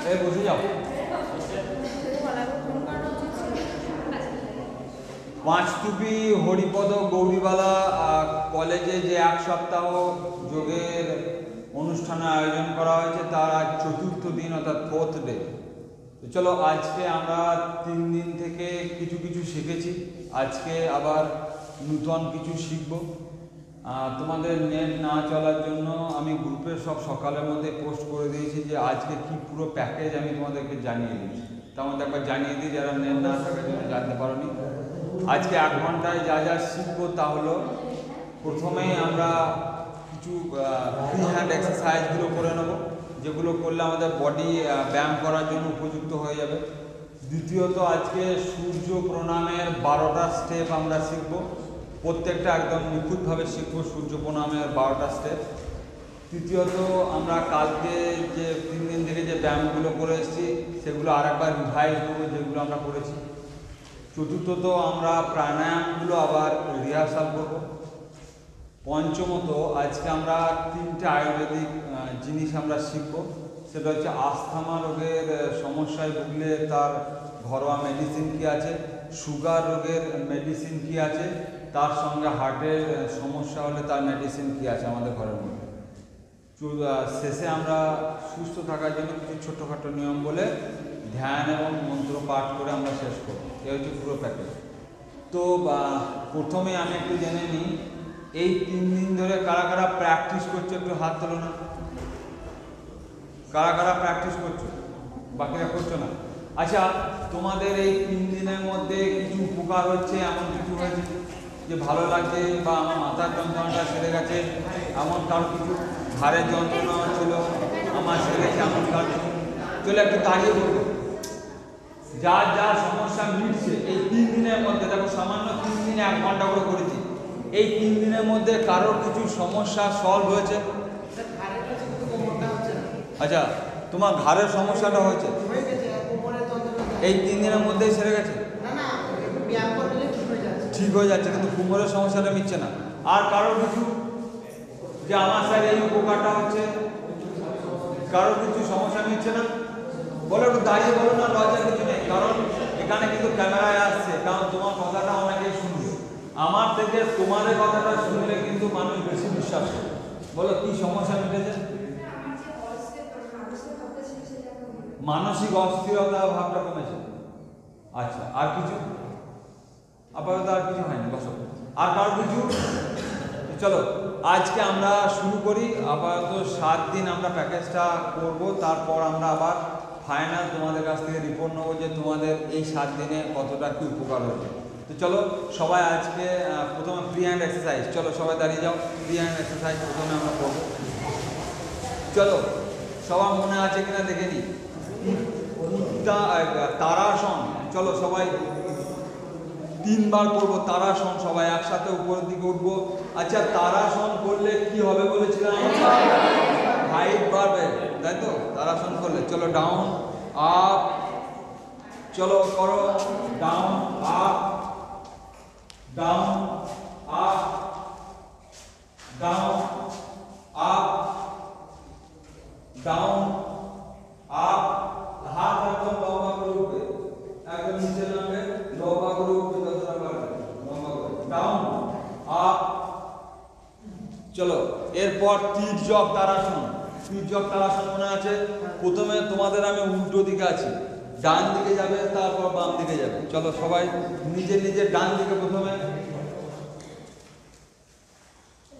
এই বসে যাও। পাঁচটুপি হরিপদ গৌরীবালা কলেজে যে এক সপ্তাহ যোগের অনুষ্ঠানের আয়োজন করা হয়েছে তার আজ চতুর্থ দিন অর্থাৎ 4th ডে। তো চলো আজকে আমরা 3 দিন থেকে কিছু কিছু শিখেছি, আজকে আবার নূতন কিছু শিখব। তোমাদের নেট না চলার জন্য আমি গ্রুপে সব সকালের মধ্যে পোস্ট করে দিয়েছি যে আজকে কি পুরো প্যাকেজ আমি তোমাদেরকে জানিয়ে দিচ্ছি। তার মধ্যে একবার জানিয়ে দিই যারা নেট না থাকার জন্য জানতে পারোনি। আজকে 1 ঘন্টায় যা যা শিখবো তা হলো, প্রথমেই আমরা কিছু ফ্রি হ্যান্ড এক্সারসাইজগুলো করে নেব, যেগুলো করলে আমাদের বডি ব্যায়াম করার জন্য উপযুক্ত হয়ে যাবে। দ্বিতীয়ত আজকে সূর্য প্রণামের 12টা স্টেপ আমরা শিখব, প্রত্যেকটা একদম নিখুঁতভাবে শিখব সূর্য প্রণামের 12টা স্টেপ। তৃতীয়ত আমরা কালকে যে 3 দিন থেকে যে ব্যায়ামগুলো করে এসেছি সেগুলো আরেকবার রিভাইজ করবো যেগুলো আমরা করেছি। চতুর্থত আমরা প্রাণায়ামগুলো আবার রিহার্সাল করব। পঞ্চমত আজকে আমরা 3টে আয়ুর্বেদিক জিনিস আমরা শিখব, সেটা হচ্ছে আস্থামা রোগের সমস্যায় ভুগলে তার ঘরোয়া মেডিসিন কী আছে, সুগার রোগের মেডিসিন কী আছে, তার সঙ্গে হার্টের সমস্যা হলে তার মেডিসিন কী আছে আমাদের ঘরের মধ্যে। শেষে আমরা সুস্থ থাকার জন্য কিছু ছোটোখাটো নিয়ম বলে ধ্যান এবং মন্ত্র পাঠ করে আমরা শেষ করব। এ হচ্ছে পুরো প্যাকেজ। তো প্রথমে আমি একটু জেনে নিই, এই 3 দিন ধরে কারা কারা প্র্যাকটিস করছো একটু হাত তোলো না। কারা কারা প্র্যাকটিস করছো? বাকিরা করছো না? আচ্ছা, তোমাদের এই 3 দিনের মধ্যে কিছু উপকার হচ্ছে, এমন কিছু হয়েছে যে ভালো লাগছে, বা আমার মাথার যন্ত্রণাটা সেরে গেছে এমন কারো কিছু, ঘাড়ের যন্ত্রণা হচ্ছিল আমার সেরে গেছে এমন কারো কিছু? চলে একটু দাঁড়িয়ে বলবো যার যার সমস্যা মিটছে এই 3 দিনের মধ্যে। দেখো সামান্য 3 দিনে 1 ঘন্টা করে করেছি, এই 3 দিনের মধ্যে কারোর কিছু সমস্যা সলভ হয়েছে? আচ্ছা, তোমার ঘাড়ের সমস্যাটা হয়েছে এই 3 দিনের মধ্যেই সেরে গেছে? ঠিক হয়ে যাচ্ছে, কিন্তু কোমরের সমস্যাটা মিটছে না। আর কারোর কিছু যে আমার স্যার এই উপকারটা হচ্ছে, কারোর কিছু সমস্যা মিটছে না? বলো, একটু দাঁড়িয়ে বলো না, লজ্জার কিছু নেই, কারণ এখানে কিন্তু ক্যামেরায় আসছে, কারণ তোমার কথাটা অনেকেই শুনবে। আমার থেকে তোমাদের কথাটা শুনলে কিন্তু মানুষ বেশি বিশ্বাস করে। বলো কি সমস্যা মিটেছে? মানসিক অস্থিরতা ভাবটা কমেছে। আচ্ছা, আর কিছু? আপাতত আর কিছু হয়নি, বসো। আর কারো কিছু? চলো আজকে আমরা শুরু করি। আপাতত 7 দিন আমরা প্যাকেজটা করব, তারপর আমরা আবার ফাইনাল তোমাদের কাছ থেকে রিপোর্ট নেবো যে তোমাদের এই 7 দিনে কতটা কি উপকার হয়েছে। তো চলো সবাই আজকে প্রথমে ফ্রি হ্যান্ড এক্সারসাইজ, চলো সবাই দাঁড়িয়ে যাও। ফ্রি হ্যান্ড এক্সারসাইজ প্রথমে আমরা করব। চলো সবার মনে আছে কিনা দেখে নিই। তারাসন, চলো সবাই 3 বার করবো তারাসন, সবাই একসাথে উপরের দিকে উঠবো। আচ্ছা, তারাসন করলে কি হবে বলেছিলাম? হাইট বাড়বে, তাই তো? তারাসন করলে চলো ডাউন আপ, চলো করো down up, down up, down up, down up. হাত একদম লম্বা করে উঠবে, একদম নিচে নামবে, লম্বা করে উঠবে, যতটা পারবে লম্বা করে, ডাউন আপ। চলো এরপর তির্যক তারাসন। তির্যক তারাসন মনে আছে? প্রথমে তোমাদের আমি উল্টো দিকে আছি, ডান দিকে যাবে, তারপর বাম দিকে যাবে। চলো সবাই নিজে নিজে ডান দিকে প্রথমে,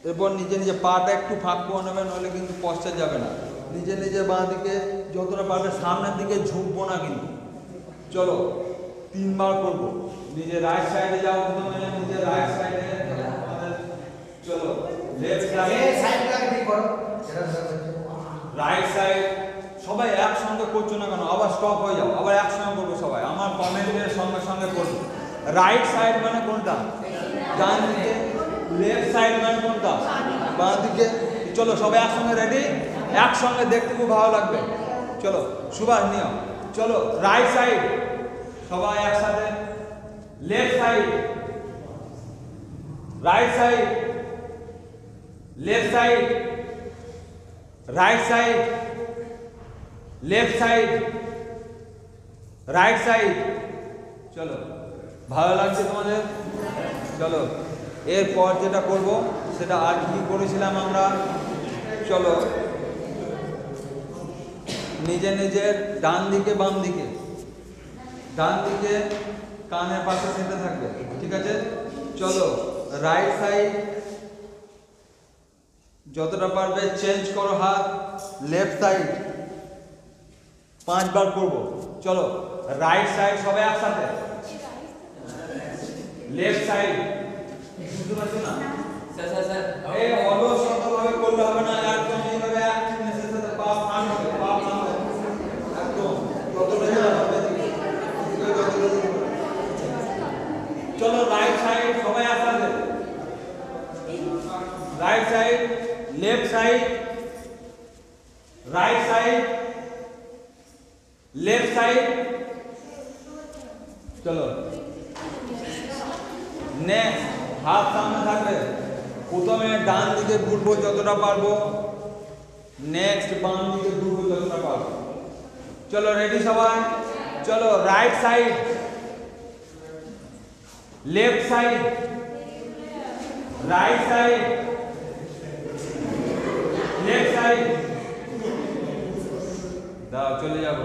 এরপর নিজে নিজে পাটা একটু ফাঁক করে নেবে, নইলে কিন্তু পশ্চাৎ যাবে না। নিজে নিজে বাঁ দিকে যতটা পারবে, সামনের দিকে ঝুঁকবো না কিন্তু। চলো 3 বার করবো। নিজে রাইট সাইডে যাও প্রথমে, নিজে রাইট সাইডে, চলো লেফট সাইড, রাইট সাইড। সবাই একসঙ্গে করছো না কেন? আবার স্টপ হয়ে যাও, আবার একসঙ্গে করবো সবাই, আমার কমেন্টের সঙ্গে সঙ্গে করবো। রাইট সাইড মানে কোনটা? ডান দিকে। লেফট সাইড মানে কোনটা? বাঁ দিকে। চলো সবাই একসঙ্গে রেডি, একসঙ্গে দেখতে খুব ভালো লাগবে। চলো সুভাষ নিয়ম, চলো রাইট সাইড সবাই একসাথে, left side, right side, left side, right side, left side, right side. চলো, ভালো লাগছে তোমাদের? চলো, এরপর যেটা করব সেটা আর কি করেছিলাম আমরা। চলো, নিজে নিজের ডান দিকে বাম দিকে, ডান দিকে কানের পাশে সেটা থাকবে, ঠিক আছে? চলো, রাইট সাইড যতটা পারবে চেঞ্জ করো হাত। লেফট সাইড 5 বার করব। চলো, রাইট সাইড সবাই একসাথে। লেফট সাইড বুঝতে পারছো না? এই অলসভাবে করলে হবে না, একদম এইভাবে অ্যাক্টিভনেসের সাথে পা ফান হবে, পা ফান হবে একদম যতটা হবে। চলো, রাইট সাইড সবাই একসাথে। Right side, left side, right side, left side. চলো, নেক্সট হাত সামনে থাকবে। প্রথমে ডান দিকে ঘুরবো যতটা পারবো, নেক্সট বাম দিকে ঘুরবো যতটা পারবো। চলো, রেডি সবাই? চলো, right side, left side, right side, left side. দাও, চলে যাবো।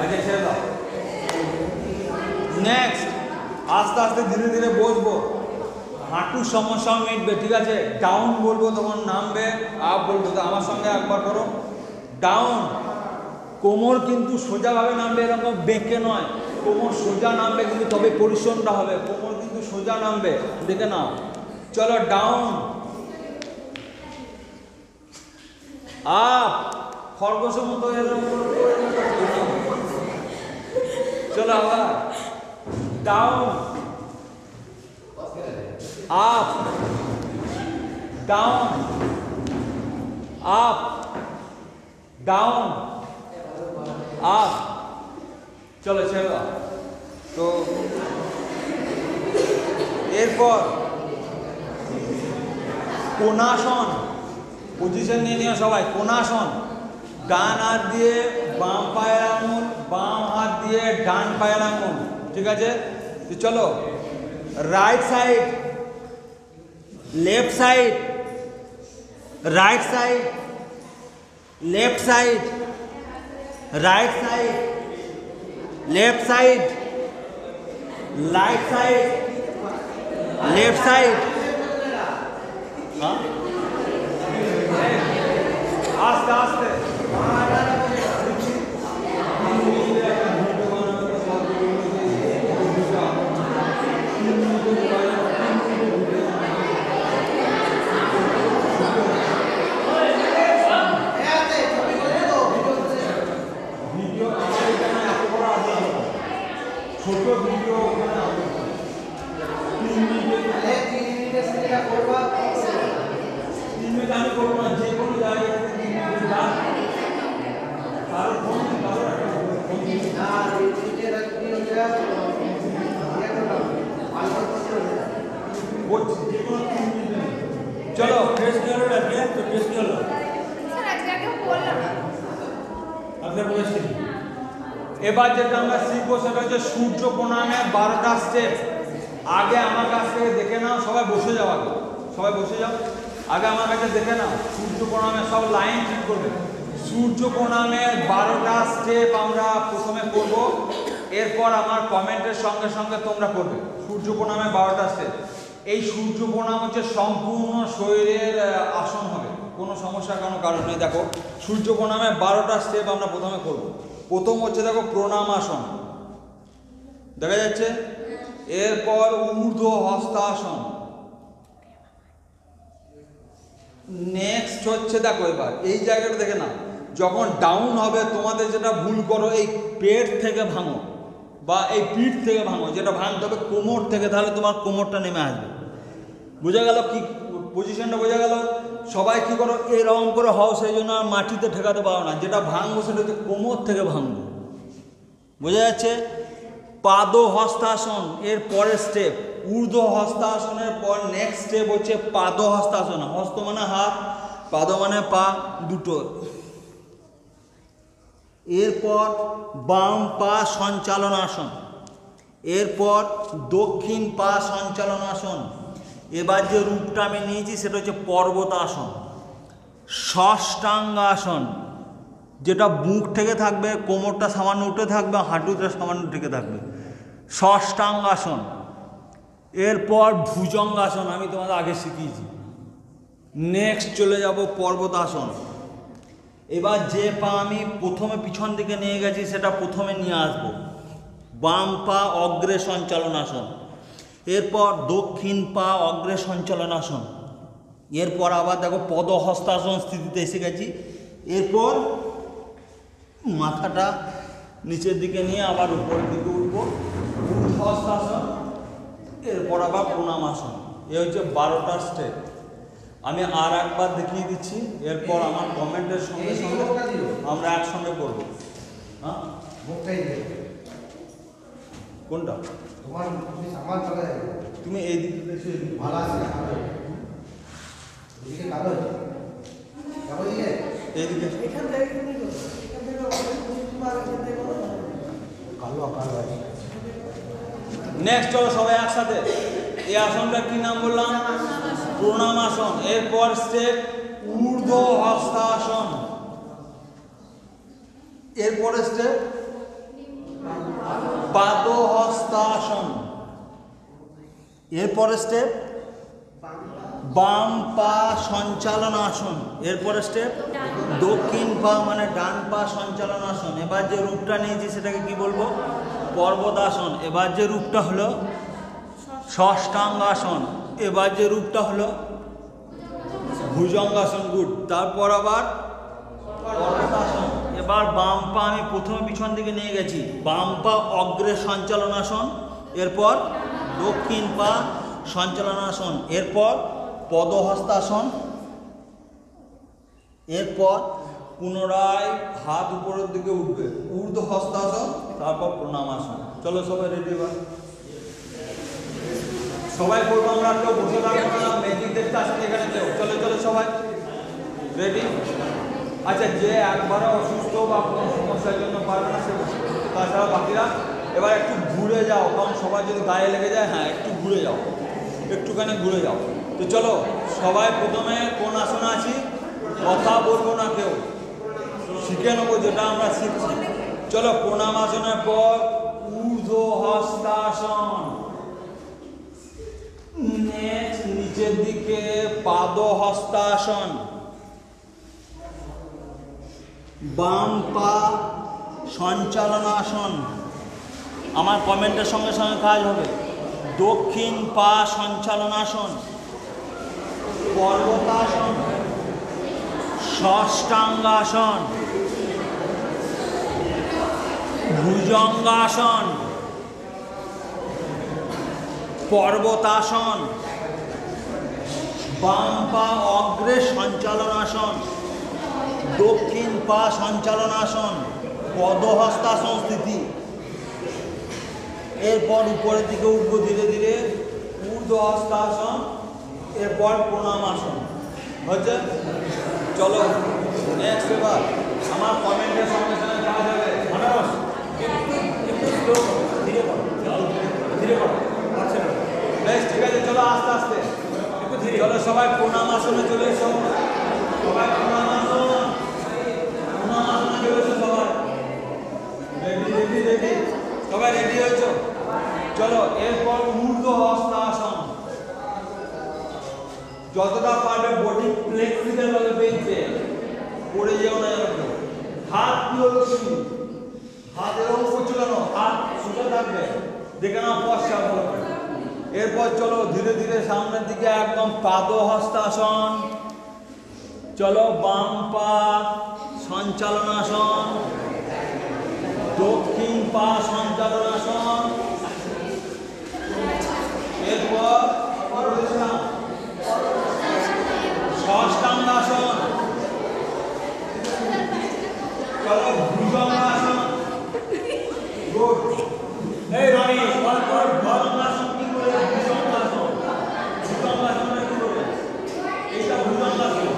আচ্ছা, ছেড়ে দাও। নেক্সট আস্তে আস্তে ধীরে ধীরে বসবো, হাঁটুর সমস্যাও মিটবে, ঠিক আছে? ডাউন বলবো তখন নামবে, আপ বলবো। তো আমার সঙ্গে একবার করো। ডাউন, কোমর কিন্তু সোজাভাবে নামবে, এরকম বেঁকে নয়। কোমর সোজা নামবে, কিন্তু তবে পরিশ্রমটা হবে। কোমর কিন্তু সোজা নামবে, দেখে নাও। চলো, ডাউন, আপ, খরগোশের মতো এরকম। চলো, আবার down, up, down, up, down, up. চলো, ছেড়ে দাও। তো এরপর কোণাসন পজিশন নিয়ে নিও সবাই। কোণাসন, ডান হাত দিয়ে বাম পায়ের আঙুল, বাম হাত দিয়ে ডান পায়ের আঙুল, ঠিক আছে? তো চলো, right side, left side, right side, left side, right side, left side, right side, left side. আস্তে আস্তে ছোট ভিডিও আমি করবো না, যে কোনো জায়গায় চলো, ফ্রেশ কি হলো? তো ফ্রেশ কি হলো? এবার যেটা আমরা শিখবো সেটা হচ্ছে সূর্য প্রণামে 12টা স্টেপ। আগে আমার কাছ থেকে দেখে নাও, সবাই বসে যাও। আগে সবাই বসে যাও, আগে আমার কাছে দেখে নাও। সূর্য প্রণামে সব লাইন ঠিক করবে। সূর্য প্রণামে 12টা স্টেপ আমরা প্রথমে করব, এরপর আমার কমেন্টের সঙ্গে সঙ্গে তোমরা করবে। সূর্য প্রণামে 12টা স্টেপ। এই সূর্য প্রণাম হচ্ছে সম্পূর্ণ শরীরের আসন হবে, কোনো সমস্যার কোনো কারণ নেই। দেখো, সূর্য প্রণামে 12টা স্টেপ আমরা প্রথমে করব। প্রথম হচ্ছে দেখো প্রণাম আসন, দেখা যাচ্ছে। এরপর ঊর্ধ্ব হস্তাসন। নেক্সট হচ্ছে দেখো, এবার এই জায়গাটা দেখে না, যখন ডাউন হবে তোমাদের যেটা ভুল করো, এই পেট থেকে ভাঙো বা এই পিঠ থেকে ভাঙো। যেটা ভাঙতে হবে কোমর থেকে, তাহলে তোমার কোমরটা নেমে আসবে। বোঝা গেল কি পজিশনটা? বোঝা গেল? সবাই কি করো, এরকম করে হও, সেই জন্য আর মাটিতে ঠেকাতে পারো না। যেটা ভাঙবো সেটা হচ্ছে কোমর থেকে ভাঙবো, বোঝা যাচ্ছে? পাদ হস্তাসন এর পরের স্টেপ। ঊর্ধ্ব হস্তাসনের পর নেক্সট স্টেপ হচ্ছে পাদ হস্তাসন। হস্ত মানে হাত, পাদ মানে পা দুটো। এরপর বাম পা সঞ্চালনাসন, এরপর দক্ষিণ পা সঞ্চালনাসন। এবার যে রূপটা আমি নিয়েছি সেটা হচ্ছে পর্বতাসন। ষষ্ঠাঙ্গাসন, যেটা বুক থেকে থাকবে, কোমরটা সামান্য উঠে থাকবে, হাঁটুটা সামান্য থেকে থাকবে, ষষ্ঠাঙ্গাসন। এরপর ভুজঙ্গাসন, আমি তোমাদের আগে শিখিয়েছি। নেক্সট চলে যাব পর্বতাসন। এবার যে পা আমি প্রথমে পিছন দিকে নিয়ে গেছি সেটা প্রথমে নিয়ে আসব, বাম পা অগ্রে সঞ্চালনাসন। এরপর দক্ষিণ পা অগ্রে সঞ্চালনাসন। এরপর আবার দেখো পদহস্তাসন স্থিতিতে এসে গেছি। এরপর মাথাটা নিচের দিকে নিয়ে আবার উপরের দিকে উঠব, ঊর্ধ্বহস্তাসন। এরপর আবার প্রণামাসন। এ হচ্ছে 12টা স্টেপ। আমি আর একবার দেখিয়ে দিচ্ছি, এরপর আমার কমেন্টের সঙ্গে সঙ্গে আমরা একসঙ্গে করবো। হ্যাঁ, কোনটা তুমি এই দিকে নেক্সট চলো সবাই একসাথে। এই আসনটা কি নাম বললাম? প্রণামাসন। এরপর স্টেপ ঊর্ধ্ব হস্তাসন। এরপরে স্টেপ পাদহস্তাসন। এরপরে স্টেপ বাম পা সঞ্চালনাসন। এরপরে স্টেপ দক্ষিণ পা মানে ডান পা সঞ্চালনাসন। এবার যে রূপটা নিয়েছি সেটাকে কি বলবো? পর্বতাসন। এবার যে রূপটা হলো ষষ্ঠাঙ্গাসন। এবার যে রূপটা হলো ভুজঙ্গাসন। গুড। তারপর আবার পর্বতাসন। এবার বাম পা আমি প্রথমে পিছন দিকে নিয়ে গেছি, বাম পা অগ্রে সঞ্চালনাসন। এরপর দক্ষিণ পা সঞ্চালনাসন। এরপর পদহস্তাসন। এরপর পুনরায় হাত উপরের দিকে উঠবে, ঊর্ধ্ব হস্তাসন। তারপর প্রণামাসন। চলো সবাই রেডি। এবার সবাই করবো আমরা, কেউ বসে থাকবো না, ম্যাজিক দেখতে আসেন এখানে কেউ। চলো চলো সবাই রেডি। আচ্ছা, যে একবারে অসুস্থ বা কোনো সমস্যার জন্য পারবে না সে, তাছাড়া বাকিরা এবার একটু ঘুরে যাও, কারণ সবার যদি গায়ে লেগে যায়। হ্যাঁ, একটু ঘুরে যাও, একটুখানি ঘুরে যাও। তো চলো সবাই প্রথমে কোন আসনে আছি, কথা বলবো না কেউ, শিখে নেবো যেটা আমরা শিখছি। চলো প্রণামাসনের পর ঊর্ধ্ব হস্তাসন। নেক্সট নিচের দিকে পাদহস্তাসন। বাম পা সঞ্চালনাসন। আমার কমেন্টের সঙ্গে সঙ্গে কাজ হবে। দক্ষিণ পা সঞ্চালনাসন, পর্বতাসন, ষষ্ঠাঙ্গাসন, ভুজঙ্গাসন, পর্বতাসন, বাম পা অগ্রে সঞ্চালনাসন, দক্ষিণ পা সঞ্চালনাসন, পদহস্তাসন স্থিতি। এরপর উপরের দিকে উঠবো ধীরে ধীরে, ঊর্ধ্ব হস্তাসন। এরপর প্রণামাসন হচ্ছে। চলো নেক্সট। এবার আমার কমেন্টের সঙ্গে সঙ্গে কাজ হবে। মানুষ একটু স্লো করো, ধীরে করো, ধীরে করো। বেশ, ঠিক আছে। চলো আস্তে আস্তে একটু ধীরে। চলো সবাই প্রণামাসনে চলে এসো। সবাই প্রণামাসন, প্রণামাসনে চলে এসো সবাই। রেডি রেডি রেডি, সবাই রেডি হয়েছো? চলো এরপর ঊর্ধ্ব হস্তাসন। যতটা পারবে বডি ফ্লেক্সিবল ভাবে বেঁচে পড়ে যেও না। এরকম হাত কি হলো, হাত এরকম করছো কেন? হাত সোজা থাকবে, দেখে নাও পশ্চা ভালো করে। এরপর চলো ধীরে ধীরে সামনের দিকে একদম পাদহস্তাসন। চলো বাম পা সঞ্চালনাসন, দক্ষিণ পা সঞ্চালনাসন। এরপর ষষ্ঠাঙ্গাসন। চলো ভুজঙ্গাসন। গুড। এই রনি ভুজঙ্গাসন কি করে? ভুজঙ্গাসন, ভুজঙ্গাসনের কি করে? এইটা ভুজঙ্গাসন।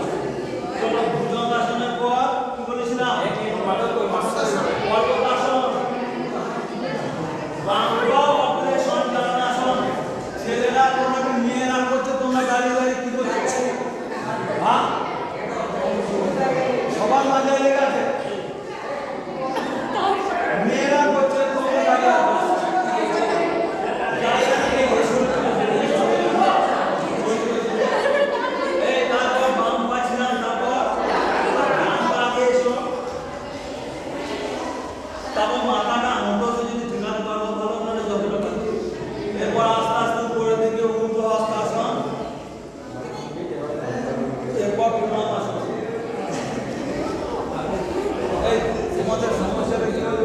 চলো ভুজঙ্গাসনের পর কি বলেছিলাম? সবার মাঝে লেগে আছে মেয়েরা করছে তোমরা দাঁড়িয়ে আছো। এই তারপর বাম পাচ্ছিলাম তারপর ডান পা দিয়ে এসো তারপর মাথাটা অন্তত যদি ঠিকানা করো ভালো নাহলে যতটা পারি এরপর আস্তে আস্তে উপরের দিকে ঊর্ধ্ব হস্তাসন এরপর প্রণামাসন। এই তোমাদের সমস্যাটা কি হলো?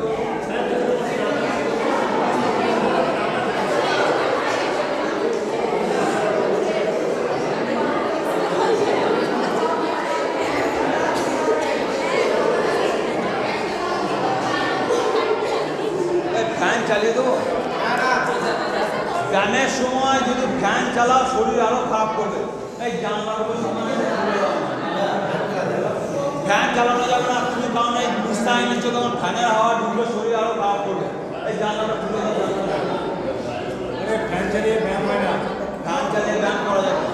ফ্যান চালিয়ে দেবো? গানের সময় যদি ফ্যান চালাও শরীর আরো খারাপ করবে। এই জানলার উপর ফ্যান চালানো যাবে না তুমি, কারণ এই নিস্তায় নিচ্ছ তখন ফ্যানের হাওয়া ঢুকলে শরীর আরো খারাপ করবে। এই জানলাটা খুলে দাও। ফ্যান চালিয়ে ব্যায়াম হয় না। ফ্যান চালিয়ে ব্যায়াম করা যাবে,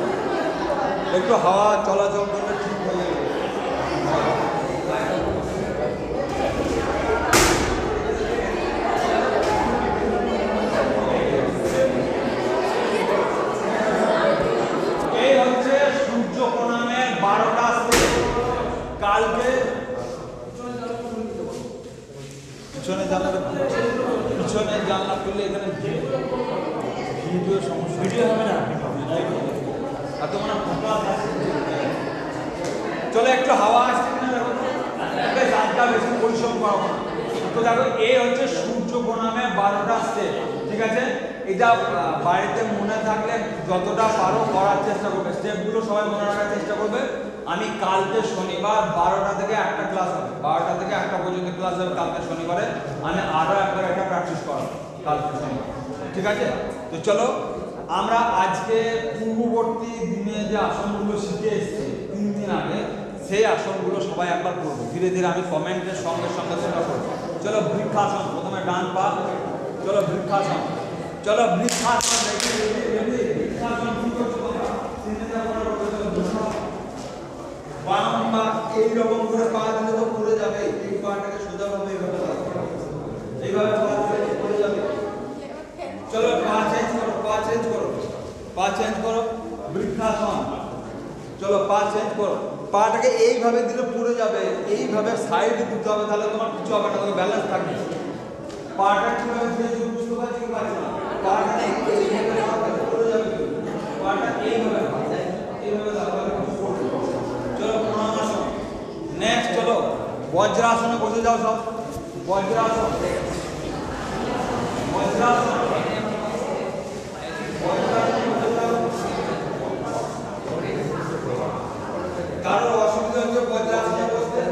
একটু হাওয়া চলাচল করলে ঠিক হয়ে যাবে। এই হচ্ছে সূর্য প্রণামের 12টা স্টেপ। কালকে পিছনে জানলা খুললে এখানে ভিডিও সমস্যা, ভিডিও হবে না। এত মানে ফাঁকা আছে। চলো একটু হাওয়া আসছে কিনা দেখো, বেশ আজটা বেশি পরিশ্রম করবো না। তো দেখো এই হচ্ছে সূর্য প্রণামে 12টা স্টেপ, ঠিক আছে? এটা বাড়িতে মনে থাকলে যতটা পারো করার চেষ্টা করবে, স্টেপগুলো সবাই মনে রাখার চেষ্টা করবে। আমি কালকে শনিবার 12টা থেকে একটা ক্লাস হবে, 12টা থেকে 1টা পর্যন্ত ক্লাস হবে কালকে শনিবারে। আমি আরও একবার এটা প্র্যাকটিস করাবো কালকে শনিবার, ঠিক আছে? তো চলো আমরা আজকে পূর্ববর্তী দিনে যে আসনগুলো শিখে এসেছি 3 দিন আগে, সেই আসনগুলো সবাই একবার করবো ধীরে ধীরে। আমি কমেন্টের সঙ্গে সঙ্গে সেটা করবো। চলো বৃক্ষাসন, প্রথমে ডান পা, চলো বৃক্ষাসন, চলো বৃক্ষাসন, বৃক্ষাসন কি করছো তোমরা? বাম পা এইরকম করে পা দিলে তো পড়ে যাবে, এই পাটাকে সোজাভাবে এইভাবে রাখো, এইভাবে পা দিলে পড়ে যাবে। চলো পা চেঞ্জ করো, পা চেঞ্জ করো, পা চেঞ্জ করো, বৃক্ষাসন। চলো পা চেঞ্জ করো, পাটাকে এইভাবে দিলে পড়ে যাবে, এইভাবে সাইডে দিতে হবে, তাহলে তোমার কিছু হবে না, তোমার ব্যালেন্স থাকবে। পাটা কিভাবে দিয়েছো বুঝতে পারছি কি পারছি না? পাটা এইভাবে রাখলে পড়ে যাবে, পাটা এইভাবে এইভাবে রাখলে পড়বে। চলো প্রণামাসন। নেক্সট চলো বজ্রাসনে বসে যাও সব, বজ্রাসন, বজ্রাসন, কারোর অসুবিধা হচ্ছে বজ্রাসনে বসতে?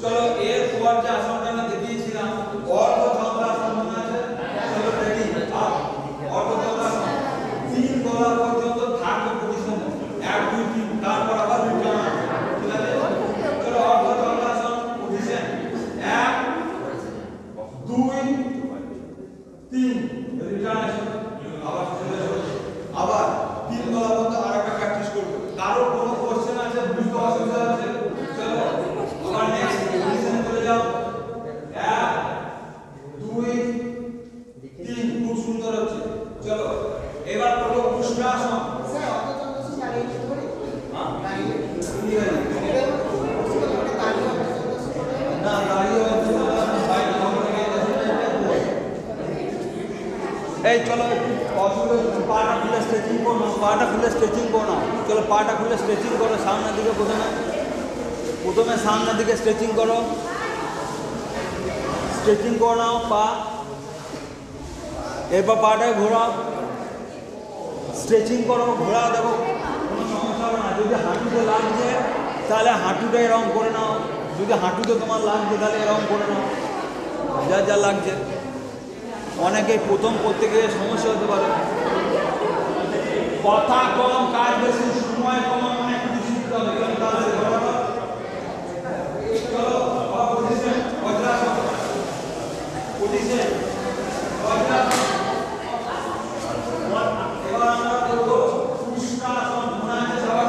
চলো এরপর যে আসনটা আমি দেখিয়েছিলাম অর্ধচন্দ্রাসন, মনে আছে? চলো রেডি, অর্ধচন্দ্রাসন 3 গলা পর্যন্ত থাকবে পজিশন, 1 2 3, তারপর আবার রিটার্ন, ঠিক আছে? চলো অর্ধচন্দ্রাসন পজিশন 1 2 3, রিটার্ন, আবার চলে যাবে, আবার 3 গলা পর্যন্ত আরেকটা প্র্যাকটিস করব। কারোর কোনো কোশ্চেন আছে, বুঝতে অসুবিধা আছে? চলো আবার নেক্সট পজিশনে চলে যাও, 1 2 3, খুব সুন্দর হচ্ছে। চলো এবার করব উষ্ট্রাসন। স্যার অর্ধচন্দ্রাসন দাঁড়িয়ে কি করে? হ্যাঁ দাঁড়িয়ে ঠিক আছে। না দাঁড়িয়ে অর্ধচন্দ্রাসন বাইরে হবে না। এই চলো অসুবিধা, পাটা খুলে স্ট্রেচিং করো না, পাটা খুলে স্ট্রেচিং করো না। চলো পাটা খুলে স্ট্রেচিং করো সামনের দিকে, প্রথমে সামনের দিকে স্ট্রেচিং করো, স্ট্রেচিং করে নাও পা, এরপর পাটাকে ঘোরাও, স্ট্রেচিং করো, ঘোরাও, দেখো কোনো সমস্যা হবে না। যদি হাঁটুতে লাগছে তাহলে হাঁটুটা এরকম করে নাও, যদি হাঁটুতে তোমার লাগছে তাহলে এরকম করে নাও, যা যা লাগছে। অনেকে প্রথম করতে গিয়ে সমস্যা হতে পারে। কথা কম কাজ বেশি, সময় কম, অনেক কিছু শিখতে হবে। চলো পজিশন, বজ্রাসন, পজিশন, বজ্রাসন। এবার আমরা করবো উষ্ট্রাসন, মনে আছে সবার?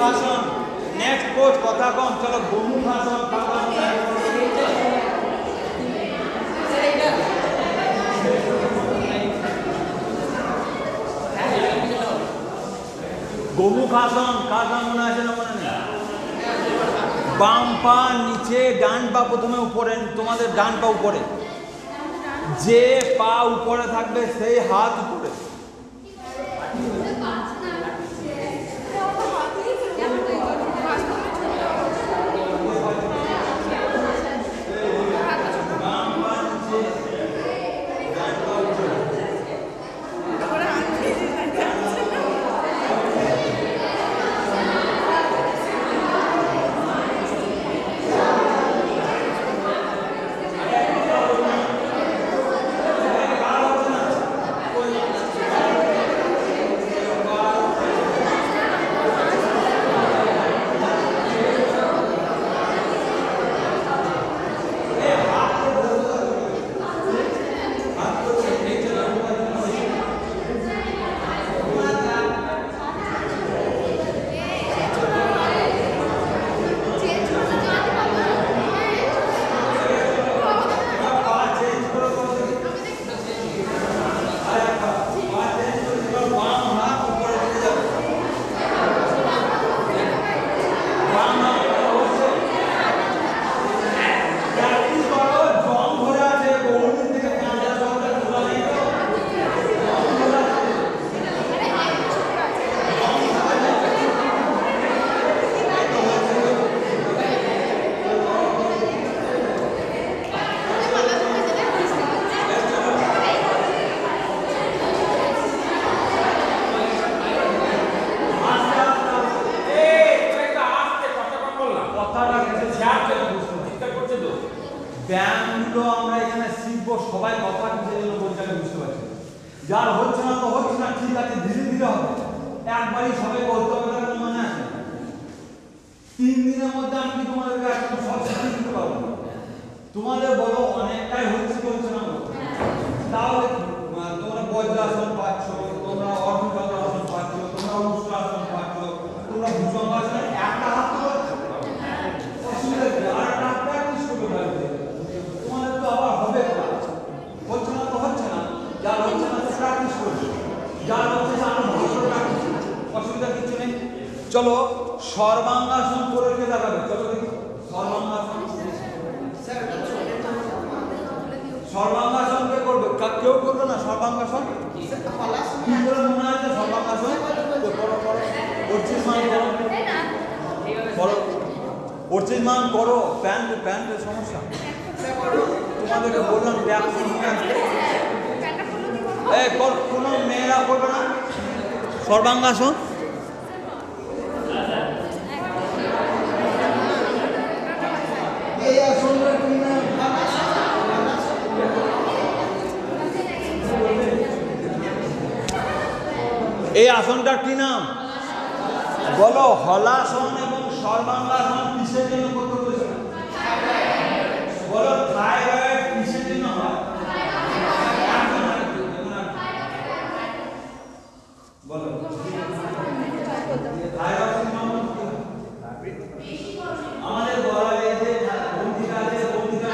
গোমুখাসন। নেক্সট কোচ কথা কম, চলো গোমুখাসন। গোমুখাসন কার নাম মনে আছে না মনে নেই? বাম পা নিচে, ডান পা প্রথমে উপরে, তোমাদের ডান পা উপরে, যে পা উপরে থাকবে সেই হাত উপরে। ব্যায়ামগুলো আমরা এখানে শিখবো, সবাই কথা বুঝে গেল, বলতে বুঝতে পারছি। যার হচ্ছে না তো হচ্ছে না, ঠিক আছে, ধীরে ধীরে হবে, একবারই সবাই বলতে হবে না, মানে আছে 3 দিনের মধ্যে আমি কি তোমাদেরকে একদম সব শিখিয়ে দিতে পারবো? তোমাদের বলো অনেকটাই হচ্ছে না, তাহলে তোমরা বজ্রাসন পাচ্ছ, তোমরা অর্ধচন্দ্রাসন পাচ্ছ, তোমরা উষ্ট্রাসন পাচ্ছ, তোমরা ভুজঙ্গাসন, একটা হাত অসুবিধা নেই, আর একটা প্র্যাকটিস করতে পারবে। তোমাদের তো আবার হবে হচ্ছে না তো হচ্ছে না, যার হচ্ছে না তো প্র্যাকটিস করবে, যার হচ্ছে না আরো ভালো করে প্র্যাকটিস করবে, অসুবিধা কিছু নেই। চলো সর্বাঙ্গাসন করে কে দেখাবে? চলো দেখি সর্বাঙ্গাসন। সর্বাঙ্গাসন কে করবে? কেউ করবে না সর্বাঙ্গাসন? কি করে মনে আছে সর্বাঙ্গাসন? মান করো, প্যান্টের সমস্যা তোমাদেরকে বললাম, কোনো মেয়েরা করবে না সর্বাঙ্গাসন? এই আসনটার কি নাম বলো? হলাসন এবং সর্বাঙ্গাসন কিসের জন্য করতে বলেছে? বলো থাইরয়েড কিসের জন্য হয়? বলো থাইরয়েড আমাদের গলায় এই যে গ্রন্থিটা আছে, গ্রন্থিটা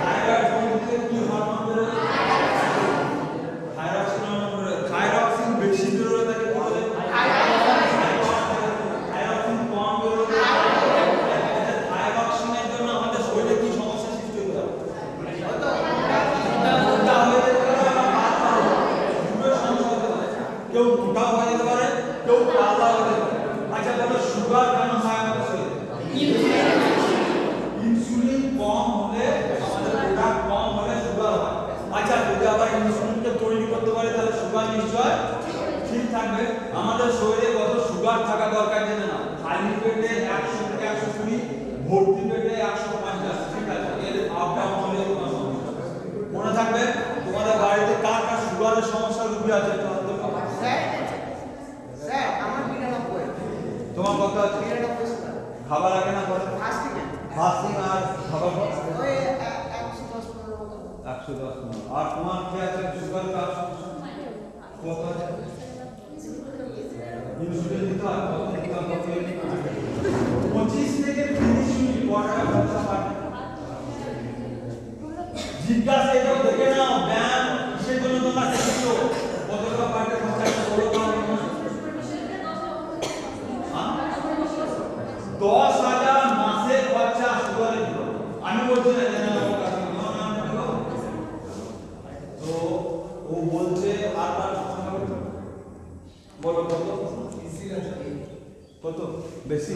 থাইরয়েড গ্রন্থিতে কি হরমোন বের হয়? থাইরক্সিন বেশি বের হলে তাকে কি বলে? থাইরক্সিন কম বের হলে থাইরক্সিনের জন্য আমাদের শরীরে কি সমস্যা সৃষ্টি হতে পারে? কেউ মোটা হয়ে যেতে পারে, কেউ পাতলা হয়ে যেতে পারে। আচ্ছা বলো সুগার কেন হয় আমাদের শরীরে? ইনসুলিন কম হলে, আমাদের প্রোডাক্ট কম হলে সুগার হয়। আচ্ছা যদি আবার ইনসুলিনকে তৈরি করতে পারে তাহলে সুগার নিশ্চয় ঠিক থাকবে। আমাদের শরীরে কত সুগার থাকা দরকার জেনে নাও। খালি পেটে 100 থেকে 120, ভর্তি পেটে 150, ঠিক আছে? এর আপ ডাউন হলে কোনো সমস্যা মনে থাকবে। তোমাদের বাড়িতে কার কার সুগারের সমস্যা রোগী আছে? স্যার আমার 92। তোমার কত আছে? 92 স্যার। খাবার আগে না করে? ফাস্টিং আর খাবার পর? ওই 110-15 মতো। 110। আর তোমার কি আছে সুগার কার সমস্যা? কত আছে? ইনসুলিন দিতে হয়, কত দিতে হয়? 25 থেকে 30 মিনিট পরে খরচা পাবে। জিজ্ঞাসা এটাও দেখে নাও ব্যায়াম কিসের জন্য তোমরা শিখছো, কত টাকা পার্টে খরচা করো না 10,000 মাসে খরচা সুগারের জন্য। আমি বলছি না যে না তো ও বলছে আর বলো কত বেশি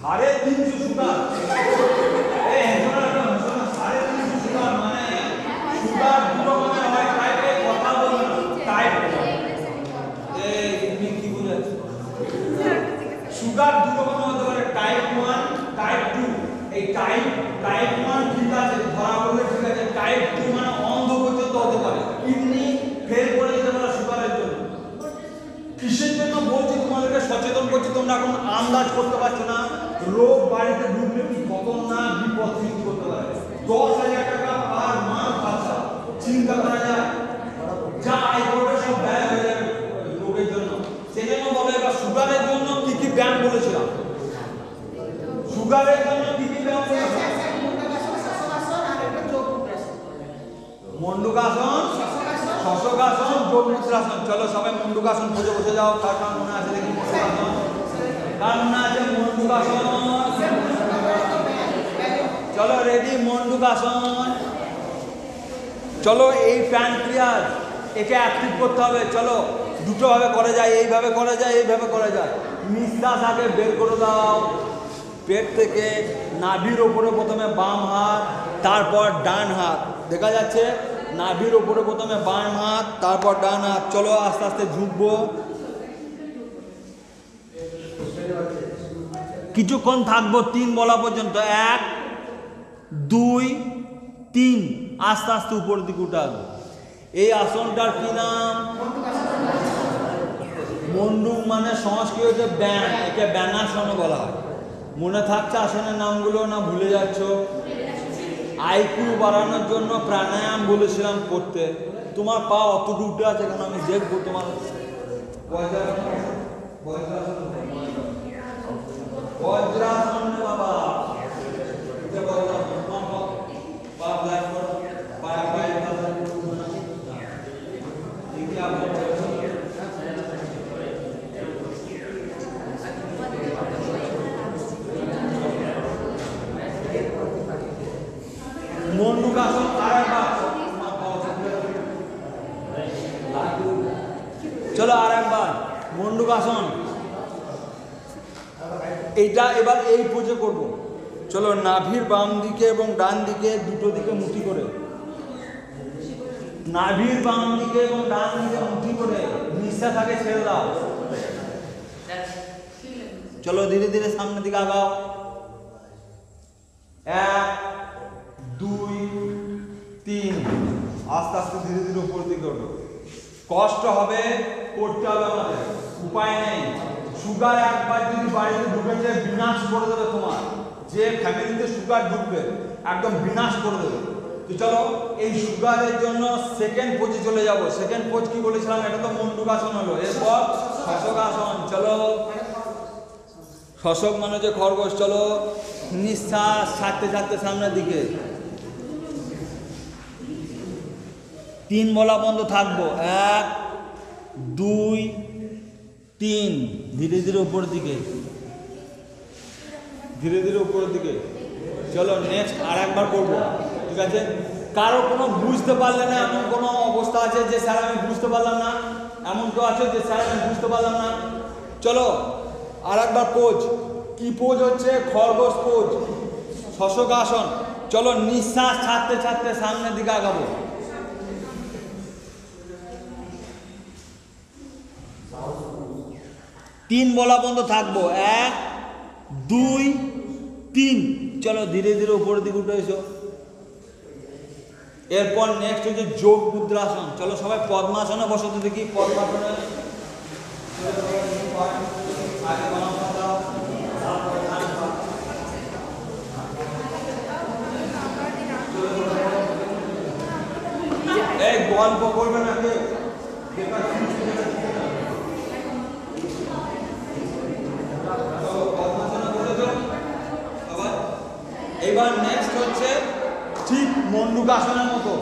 350 সুগার। এই হেজনা 350 সুগার মানে সুগার দুটো রকমের হয়, টাইপে কথা বলো টাইপ এই তুমি কি বুঝাচ্ছ? সুগার দুটো রকমের হতে পারে, টাইপ 1 টাইপ 2। এই টাইপ 1 ঠিক আছে, ধরা পড়লে ঠিক আছে। টাইপ 2 মানে অন্ধ পর্যন্ত হতে পারে, কিডনি ফেল করে যেতে পারে সুগারের জন্য। কিসের জন্য বলছি তোমাদেরকে সচেতন করছি, তোমরা এখন আন্দাজ করতে পারছো না রোগ বাড়িতে ঢুকলে কি খতরনাক বিপদ সৃষ্টি করতে পারে। 10,000 টাকা পার মাস খরচা, চিন্তা করা যায়? যা আয় করবে সব ব্যয় হয়ে যাবে রোগের জন্য। সেজন্য বলে এবার সুগারের জন্য কি কি ব্যায়াম বলেছিলাম, সুগারের জন্য কি কি ব্যায়াম বলেছিলাম? মন্ডুকাসন, শশকাসন, যোগ মুদ্রাসন। চলো সবাই মন্ডুকাসন খুঁজে বসে যাও। কার কার মনে আছে দেখি মন্ডুকাসন? কার মনে আছে মন্ডুকাসন? চলো রেডি, মন্ডুকাসন। চলো এই প্যানক্রিয়াস একে অ্যাক্টিভ করতে হবে। চলো দুটো ভাবে করা যায়, এইভাবে করা যায়, এইভাবে করা যায়। নিঃশ্বাস আগে বের করে দাও পেট থেকে, নাভির ওপরে প্রথমে বাম হাত, তারপর ডান হাত। দেখা যাচ্ছে নাভির ওপরে প্রথমে বাম হাত, তারপর ডান হাত। চলো আস্তে আস্তে ঝুঁকবো, কিছুক্ষণ থাকবো 3 বলা পর্যন্ত। 1 2 3, আস্তে আস্তে উপর দিকে উঠাবো। এই আসনটার কি নাম? মন্ডুক মানে সংস্কৃত ব্যান, একে ব্যানাসন বলা হয়। মনে থাকছে আসনের নামগুলো না ভুলে যাচ্ছ? আইকিউ বাড়ানোর জন্য প্রাণায়াম বলেছিলাম করতে। তোমার পা অতটুকু উঠে আছে কেন আমি দেখবো। তোমার বজ্রাসন বাবা, মন্ডুকাসন আরেকবার। চলো আরেকবার মন্ডুকাসন। এইটা এবার এই পোজে করব। চলো নাভির বাম দিকে এবং ডান দিকে দুটো দিকে মুঠি করে, নাভির বাম দিকে এবং ডান দিকে মুঠি করে নিঃশ্বাস আগে ছেড়ে দাও। চলো ধীরে ধীরে সামনের দিকে আগাও। 1 2 3, আস্তে আস্তে ধীরে ধীরে উপর দিকে ওঠো। কষ্ট হবে, করতে হবে আমাদের, উপায় নেই। সুগার একবার যদি বাড়িতে ঢুকেছে বিনাশ করে দেবে। তোমার যে ফ্যামিলিতে সুগার ঢুকবে একদম বিনাশ করে দেবে। তো চলো এই সুগারের জন্য সেকেন্ড পোজে চলে যাব। সেকেন্ড পোজ কি বলেছিলাম? এটা তো মন্ডুকাসন হলো। এরপর শশকাসন। চলো শশক মানে হচ্ছে খরগোশ। চলো নিঃশ্বাস ছাড়তে ছাড়তে সামনের দিকে 3 বলা বন্ধ থাকবো। 1 2 3, ধীরে ধীরে উপরের দিকে, ধীরে ধীরে উপরের দিকে। চলো নেক্সট আর একবার করবো, ঠিক আছে? কারো কোনো বুঝতে পারলে না এমন কোনো অবস্থা আছে যে স্যার আমি বুঝতে পারলাম না? এমন কেউ আছে যে স্যার আমি বুঝতে পারলাম না? চলো আর একবার পোজ। কি পোজ হচ্ছে? খরগোশ পোজ, শশকাসন। চলো নিঃশ্বাস ছাড়তে ছাড়তে সামনের দিকে আগাবো। 3 বলা বন্ধ থাকবো। 1 2 3, চলো ধীরে ধীরে উপরের দিকে উঠে এসো। এরপর নেক্সট হচ্ছে যোগ মুদ্রাসন। চলো সবাই পদ্মাসনে বসো তো দেখি। পদ্মাসনে এই গল্প করবে না কেউ। এবার নেক্সট হচ্ছে ঠিক মন্ডুকাসনের মতো,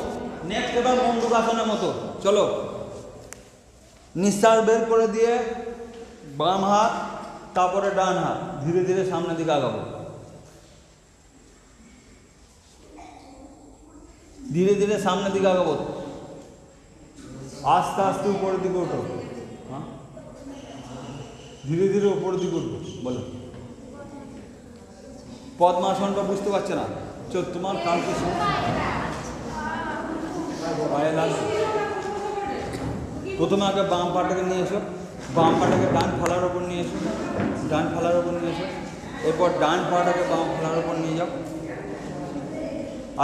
নেক্সট এবার মন্ডুকাসনের মতো। চলো, নিঃশ্বাস বের করে দিয়ে বাম হাত, তারপরে ডান হাত, ধীরে ধীরে সামনের দিকে আগাবো, ধীরে ধীরে সামনের দিকে আগাবো, আস্তে আস্তে উপরের দিকে ওঠো। হ্যাঁ, ধীরে ধীরে উপরের দিকে উঠবো। বলো, পদ্মাসনটা বুঝতে পারছে না? চল, তোমার কালকে পায়ে লাগবে। প্রথমে আগে বাম পাটাকে নিয়ে এসো, বাম পাটাকে ডান ফালার ওপর নিয়ে এসো, ডান ফালার ওপর নিয়ে এসো, এরপর ডান পাটাকে বাম ফালার ওপর নিয়ে যাও।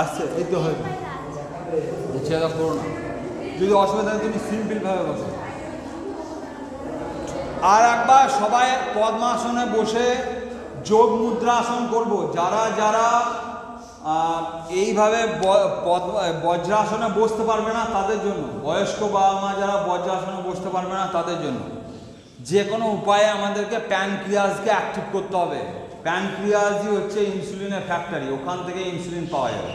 আসছে, এই তো হয়তো ছেড়ে করো না। যদি অসুবিধা হয় তুমি সিম্পলভাবে বসো। আর একবার সবাই পদ্মাসনে বসে যোগ মুদ্রাসন করব। যারা যারা এইভাবে বজ্রাসনে বসতে পারবে না তাদের জন্য, বয়স্ক বাবা মা যারা বজ্রাসনে বসতে পারবে না তাদের জন্য যে কোনো উপায়ে আমাদেরকে প্যানক্রিয়াসকে অ্যাক্টিভ করতে হবে। প্যানক্রিয়াসই হচ্ছে ইনসুলিনের ফ্যাক্টরি, ওখান থেকে ইনসুলিন পাওয়া যাবে।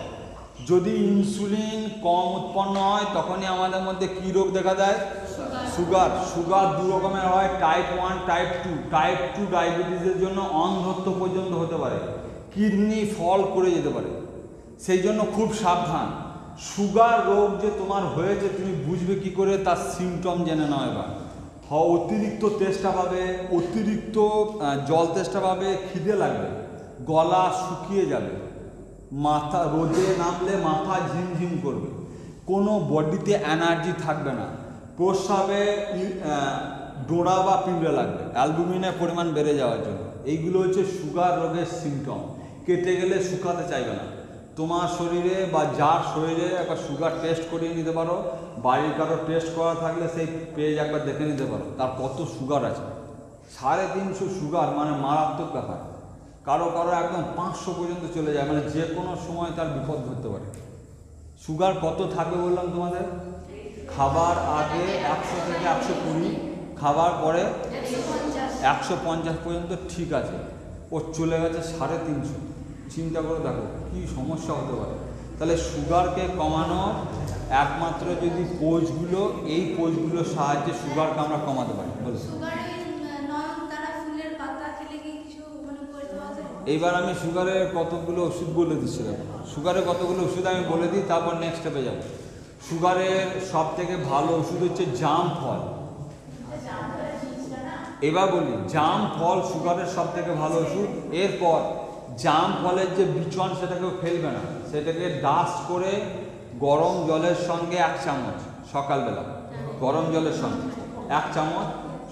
যদি ইনসুলিন কম উৎপন্ন হয় তখনই আমাদের মধ্যে কী রোগ দেখা দেয়? সুগার। সুগার দু রকমের হয়, টাইপ 1, টাইপ 2। টাইপ 2 ডায়াবেটিসের জন্য অন্ধত্ব পর্যন্ত হতে পারে, কিডনি ফল করে যেতে পারে। সেই জন্য খুব সাবধান। সুগার রোগ যে তোমার হয়েছে তুমি বুঝবে কি করে? তার সিমটম জেনে নাও এবার। অতিরিক্ত তেষ্টা পাবে, অতিরিক্ত জল তেষ্টা পাবে, খিদে লাগবে, গলা শুকিয়ে যাবে, মাথা রোদে নামলে মাথা ঝিমঝিম করবে, কোনো বডিতে এনার্জি থাকবে না, প্রস্রাবে ডোরা বা পিঁপড়ে লাগবে, অ্যালবুমিনের পরিমাণ বেড়ে যাওয়ার জন্য। এইগুলো হচ্ছে সুগার রোগের সিমটম। কেটে গেলে শুকাতে চাইবে না। তোমার শরীরে বা যার শরীরে একবার সুগার টেস্ট করিয়ে নিতে পারো, বাড়ির কারো টেস্ট করা থাকলে সেই পেজ একবার দেখে নিতে পারো তার কত সুগার আছে। 350 সুগার মানে মারাত্মক ব্যাপার। কারো কারো একদম 500 পর্যন্ত চলে যায়, মানে যে কোনো সময় তার বিপদ ঘটতে পারে। সুগার কত থাকবে বললাম তোমাদের? খাবার আগে 100 থেকে 120, খাবার পরে 150 পর্যন্ত ঠিক আছে, ও চলে গেছে 350। চিন্তা করে দেখো কী সমস্যা হতে পারে। তাহলে সুগারকে কমানোর একমাত্র যদি পোজগুলো, এই পোজগুলোর সাহায্যে সুগারকে আমরা কমাতে পারি। বলো, এইবার আমি সুগারের কতগুলো ওষুধ বলে দিচ্ছিলাম। সুগারের কতগুলো ওষুধ আমি বলে দিই, তারপর নেক্সট স্টেপে যাব। সুগারের সব থেকে ভালো ওষুধ হচ্ছে জাম ফল। এবার বলি, জাম ফল সুগারের সব থেকে ভালো ওষুধ। এরপর জাম ফলের যে বিচন সেটাকেও ফেলবে না, সেটাকে ডাস্ট করে গরম জলের সঙ্গে 1 চামচ সকালবেলা, গরম জলের সঙ্গে 1 চামচ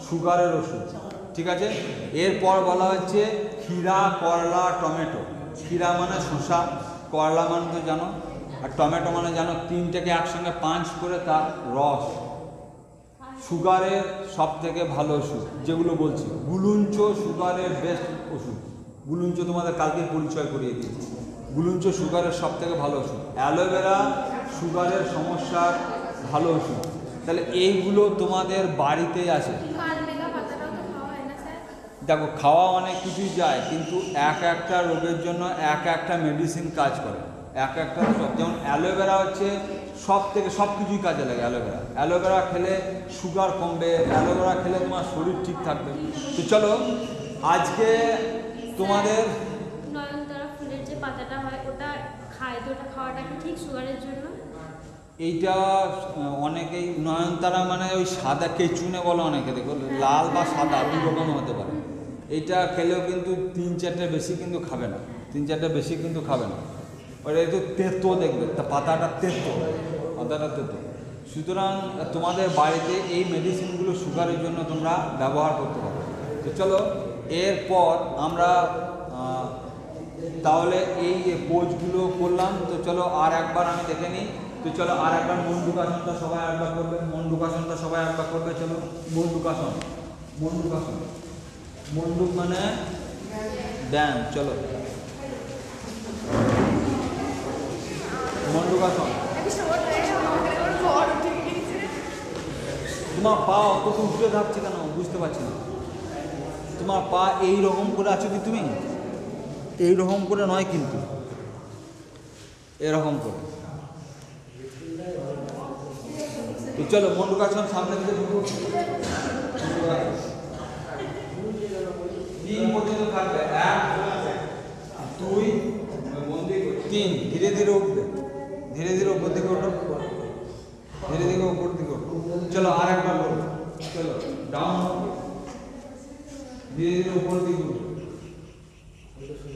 সুগারের ওষুধ, ঠিক আছে। এরপর বলা হচ্ছে ক্ষীরা, করলা, টমেটো। ক্ষীরা মানে শসা, করলা মানে তো জানো, আর টমেটো মানে জানো। 3টাকে একসঙ্গে পাঞ্চ করে তার রস। সুগারের সব থেকে ভালো ওষুধ যেগুলো বলছি, গুলুঞ্চ সুগারের বেস্ট ওষুধ। গুলুঞ্চ তোমাদের কালকে পরিচয় করিয়ে দিয়েছি। গুলুঞ্চ সুগারের সব থেকে ভালো ওষুধ। অ্যালোভেরা সুগারের সমস্যার ভালো ওষুধ। তাহলে এইগুলো তোমাদের বাড়িতেই আছে। দেখো, খাওয়া অনেক কিছুই যায়, কিন্তু একটা রোগের জন্য একটা মেডিসিন কাজ করে, একটা সব। যেমন অ্যালোভেরা হচ্ছে সব থেকে সব কিছুই কাজে লাগে। অ্যালোভেরা খেলে সুগার কমবে, অ্যালোভেরা খেলে তোমার শরীর ঠিক থাকবে। তো চলো, আজকে তোমাদের নয়নতারা ফুলের যে পাতাটা হয় ওটা খায়, তো ওটা খাওয়াটা কি ঠিক সুগারের জন্য? এইটা অনেকেই, নয়নতারা মানে ওই সাদা কেচুনে বলে অনেকে, দেখো লাল বা সাদা 2 রকম হতে পারে। এইটা খেলেও কিন্তু 3-4টে বেশি কিন্তু খাবে না, 3-4টে বেশি কিন্তু খাবে না। ওটা একটু তেতো দেখবে, তা পাতাটা তেতো, পাতাটা তেতো। সুতরাং তোমাদের বাড়িতে এই মেডিসিনগুলো সুগারের জন্য তোমরা ব্যবহার করতে পারো। তো চলো, এরপর আমরা তাহলে এই পোজগুলো করলাম। তো চলো আর একবার আমি দেখে নিই। তো চলো আর একবার মন্ডুকাসনটা সবাই একবার করবে, মন্ডুকাসনটা সবাই একবার করবে। চলো, মন্ডুকাসন। মন্ডুকাসন, মন্ডুক মানে ব্যায়াম। চলো, মন্ডুকাসন। তোমার পা অত উঠে থাকছে কেন বুঝতে পারছি না। তোমার পা এই রকম করে আছো কি? তুমি এই রকম করে নয় কিন্তু, এরকম করে। তো চলো মন্ডুকাসন সামনে দিকে ঢুকো। তিন পর্যন্ত থাকবে, 1 2 3, ধীরে ধীরে উঠবে, ধীরে ধীরে উপর দিকে ওঠো, ধীরে ধীরে উপর দিকে ওঠো। চলো আর একবার করো, চলো ডাউন, ধীরে ধীরে উপর দিকে উঠো,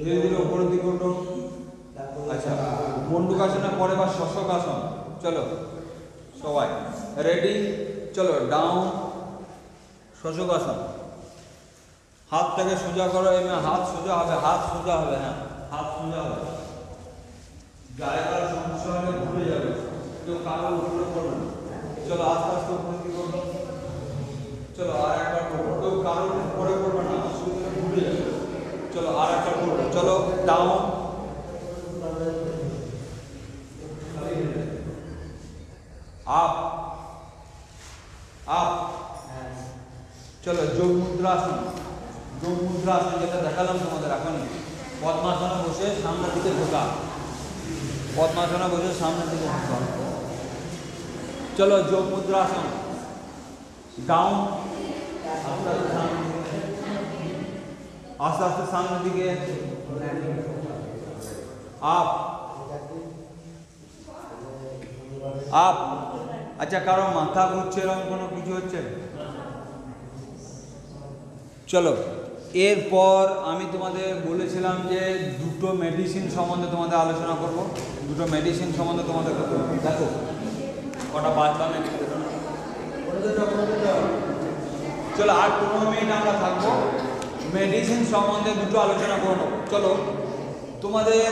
ধীরে ধীরে উপর দিকে ওঠো। আচ্ছা, মন্ডুকাসনের পরে বা শশকাসন। চলো সবাই রেডি, চলো ডাউন, শশকাসন। হাতটাকে সোজা করো, এমনি হাত সোজা হবে, হাত সোজা হবে, হ্যাঁ হাত সোজা হবে। জায়গার সমস্যা হলে ঘুরে যাবে, কেউ কারো উপরে করবে না। চলো আস্তে আস্তে উপরে দিকে করো, চলো আর একবার করবো, কেউ কারো উপরে করবে না, শুধু ঘুরে যাবে। চলো আর একটা করবো, চলো ডাউন, আপ আপ। চলো যোগ মুদ্রাসন, যোগ মুদ্রাসন যেটা দেখালাম তোমাদের এখনই। পদ্মাসনে বসে সামনের দিকে ঢোকা, পদ্মাসনে বসে সামনের দিকে ঢোকা। চলো যোগ মুদ্রাসন, ডাউন, আস্তে আস্তে সামনের দিকে, আপ আপ। আচ্ছা, কারো মাথা ঘুরছে এরকম কোনো কিছু হচ্ছে? চলো এরপর আমি তোমাদের বলেছিলাম যে দুটো মেডিসিন সম্বন্ধে তোমাদের আলোচনা করব। দুটো মেডিসিন সম্বন্ধে তোমাদের দেখো কটা বাঁচলাম। চলো আর 15 মিনিট আমরা থাকবো, মেডিসিন সম্বন্ধে দুটো আলোচনা করবো। চলো তোমাদের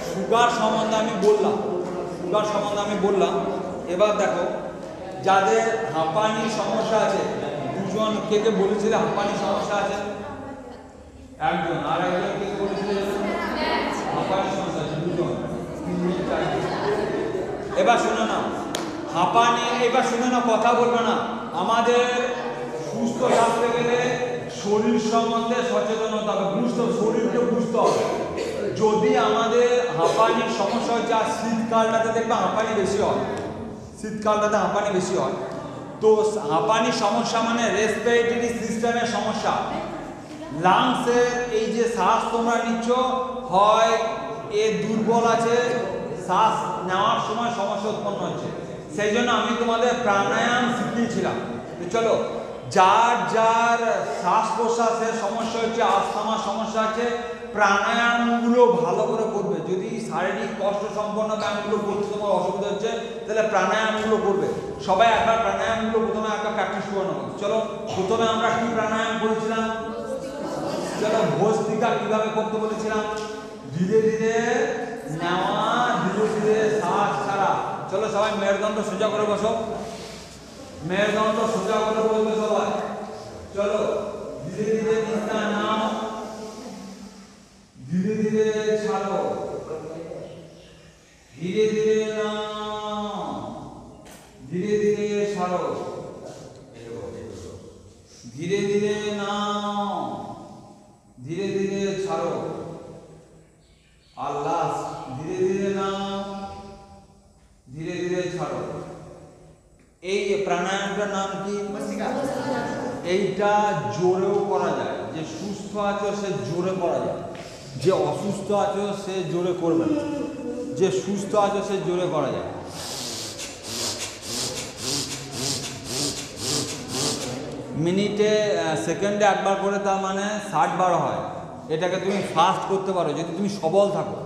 সুগার সম্বন্ধে আমি বললাম, সুগার সম্বন্ধে আমি বললাম। এবার দেখো যাদের হাঁপানির সমস্যা আছে, দুজন কে কে বলেছিলে হাঁপানির সমস্যা আছে? একজন, আর একজন কে কে বলেছিলে হাঁপানির সমস্যা আছে? দুজন, 3 4। এবার শোনো না হাঁপানি, এবার শুনে না, কথা বলবে না। আমাদের সুস্থ থাকতে গেলে শরীর সম্বন্ধে সচেতন হতে হবে, শরীরকে বুঝতে হবে। যদি আমাদের হাঁপানির সমস্যা হচ্ছে, আর শীতকালটাতে দেখবে হাঁপানি বেশি হয়, শীতকালটাতে হাঁপানি বেশি হয়। তো হাঁপানির সমস্যা মানে রেসপিরেটরি সিস্টেমের সমস্যা, লাংসের এই যে শ্বাস তোমরা নিচ্ছ, হয় এ দুর্বল আছে, শ্বাস নেওয়ার সময় সমস্যা উৎপন্ন হচ্ছে। সেই জন্য আমি তোমাদের প্রাণায়াম শিখিয়েছিলাম। তো চলো যার যার শ্বাস প্রশ্বাসের সমস্যা হচ্ছে, আস্থামার সমস্যা আছে, প্রাণায়ামগুলো ভালো করে করবে। যদি শারীরিক কষ্ট সম্পন্ন ব্যায়ামগুলো করতে তোমার অসুবিধা হচ্ছে, তাহলে প্রাণায়ামগুলো করবে। সবাই একবার প্রাণায়ামগুলো প্রথমে একটা প্র্যাকটিস করে নেবো। চলো প্রথমে আমরা কি প্রাণায়াম করেছিলাম? চলো ভস্ত্রিকা কিভাবে করতে বলেছিলাম? ধীরে ধীরে নেওয়া, ধীরে ধীরে শ্বাস ছাড়া। চলো সবাই মেরুদণ্ড সোজা করে বসো, মেরুদণ্ড সোজা করে বসবে সবাই। চলো ধীরে ধীরে নিঃশ্বাস নাও, ধীরে ধীরে ছাড়ো, ধীরে ধীরে নাও, ধীরে ধীরে ছাড়ো, ধীরে ধীরে নাও, ধীরে ধীরে ছাড়ো। আর লাস্ট ধীরে ধীরে নাও, ধীরে ধীরে ছাড়ো। এই প্রাণায়ামটার নাম কি? এইটা জোরেও করা যায়। যে সুস্থ আছো সে জোরে করা যায়, যে অসুস্থ আছো সে জোরে করবে না, যে সুস্থ আছো সে জোরে করা যায়। মিনিটে সেকেন্ডে একবার করে, তার মানে 60 বার হয়। এটাকে তুমি ফাস্ট করতে পারো যদি তুমি সবল থাকো।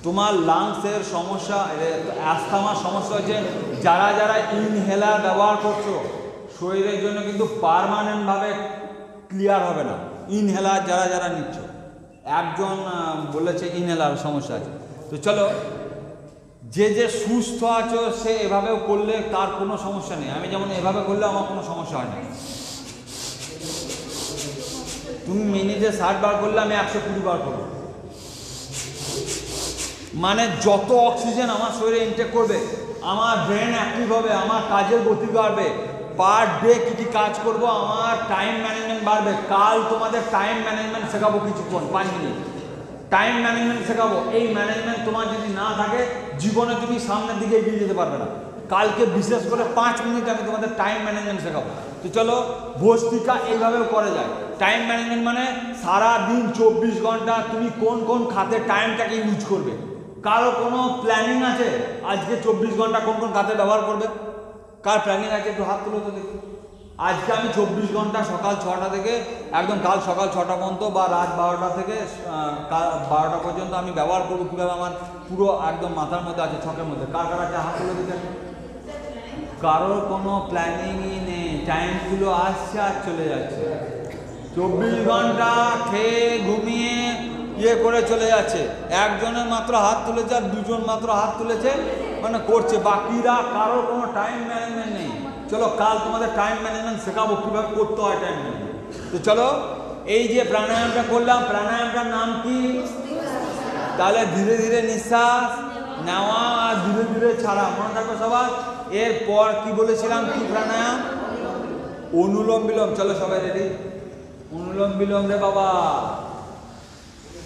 তোমার লাংসের সমস্যা, অ্যাस्थमाর সমস্যা হচ্ছে, যারা যারা ইনহেলার ব্যবহার করছো শরীরের জন্য কিন্তু পার্মানেন্টভাবে ক্লিয়ার হবে না। ইনহেলার যারা যারা নিচ্ছ, একজন বলেছে ইনহেলার সমস্যা আছে। তো চলো যে যে সুস্থ আছো সে এভাবেও করলে তার কোনো সমস্যা নেই। আমি যেমন এভাবে করলে আমার কোনো সমস্যা হয় না। তুমি মিনিটে 60 বার করলে আমি 120 বার করবো। মানে যত অক্সিজেন আমার শরীরে ইনটেক করবে, আমার ব্রেন অ্যাক্টিভ হবে, আমার কাজের গতি বাড়বে, পার ডে কী কী কাজ করবো, আমার টাইম ম্যানেজমেন্ট বাড়বে। কাল তোমাদের টাইম ম্যানেজমেন্ট শেখাবো কিছুক্ষণ, 5 মিনিট টাইম ম্যানেজমেন্ট শেখাবো। এই ম্যানেজমেন্ট তোমার যদি না থাকে জীবনে তুমি সামনের দিকে এগিয়ে যেতে পারবে না। কালকে বিশেষ করে 5 মিনিট আমি তোমাদের টাইম ম্যানেজমেন্ট শেখাবো। তো চলো, ভস্ত্রিকা এইভাবেও করা যায়। টাইম ম্যানেজমেন্ট মানে সারা দিন 24 ঘন্টা তুমি কোন কোন খাতে টাইমটাকে ইউজ করবে। কারো কোনো প্ল্যানিং আছে আজকে 24 ঘন্টা কোন কোন খাতে ব্যবহার করবে? কার প্ল্যানিং আছে একটু হাত তুলো তো দেখি। আজকে আমি 24 ঘন্টা সকাল 6টা থেকে একদম কাল সকাল 6টা পর্যন্ত বা রাত 12টা থেকে 12টা পর্যন্ত আমি ব্যবহার করবো। কীভাবে আমার পুরো একদম মাথার মধ্যে আছে, ছকের মধ্যে। কার কার আছে হাত তুলে দিতে। কারোর কোনো প্ল্যানিংই নেই, টাইমগুলো আসছে আর চলে যাচ্ছে। 24 ঘন্টা খেয়ে ঘুমিয়ে ইয়ে করে চলে যাচ্ছে। একজনের মাত্র হাত তুলেছে আর দুজন মাত্র হাত তুলেছে, মানে করছে, বাকিরা কারোর কোনো টাইম ম্যানেজমেন্ট নেই। চলো কাল তোমাদের টাইম ম্যানেজমেন্ট শেখাবো কীভাবে করতে হয় টাইম ম্যানেজমেন্ট। তো চলো, এই যে প্রাণায়ামটা করলাম, প্রাণায়ামটার নাম কি? তাহলে ধীরে ধীরে নিঃশ্বাস নেওয়া আর ধীরে ধীরে ছাড়া, মনে থাকবে সবার। এরপর কি বলেছিলাম, কি প্রাণায়াম? অনুলোম বিলোম। চলো সবাই রেডি? অনুলোম বিলোম রে বাবা।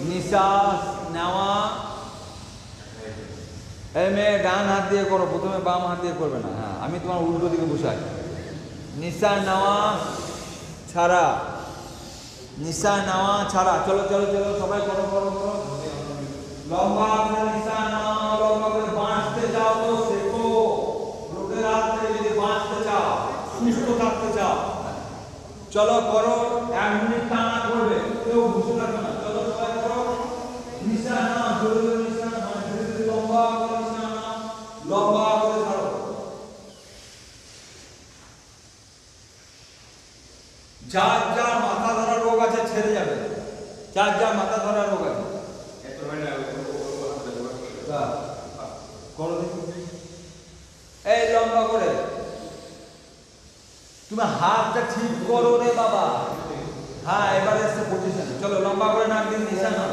নিঃশ্বাস নেওয়া, এই মেয়ে ডান হাত দিয়ে করো, প্রথমে বাম হাত দিয়ে করবে না। হ্যাঁ, আমি তোমার উল্টো দিকে বসাই। নিঃশ্বাস নেওয়া ছাড়া, নিঃশ্বাস নেওয়া ছাড়া। চলো চলো চলো সবাই করো করো করো। লম্বা করে নিঃশ্বাস নাও, লম্বা করে বাঁচতে চাও তো শেখো। লোকের হাত থেকে যদি বাঁচতে চাও, সুস্থ থাকতে চাও, চলো করো। 1 মিনিট টানা করবে, কেউ বসে থাকবে না। চলো সবাই করো। নিঃশ্বাস নাও, জোরে জোরে নিঃশ্বাস নাও, ধীরে ধীরে লম্বা করে নিঃশ্বাস নাও, লম্বা করে ছাড়ো। যার যার মাথা ধরা রোগ আছে ছেড়ে যাবে। যার যার মাথা ধরা রোগ আছে করো দেখি। এই লম্বা করে তুমি হাতটা ঠিক করো রে বাবা। হ্যাঁ, এবারে এসে পজিশন। চলো লম্বা করে নাক দিয়ে নিঃশ্বাস নাও।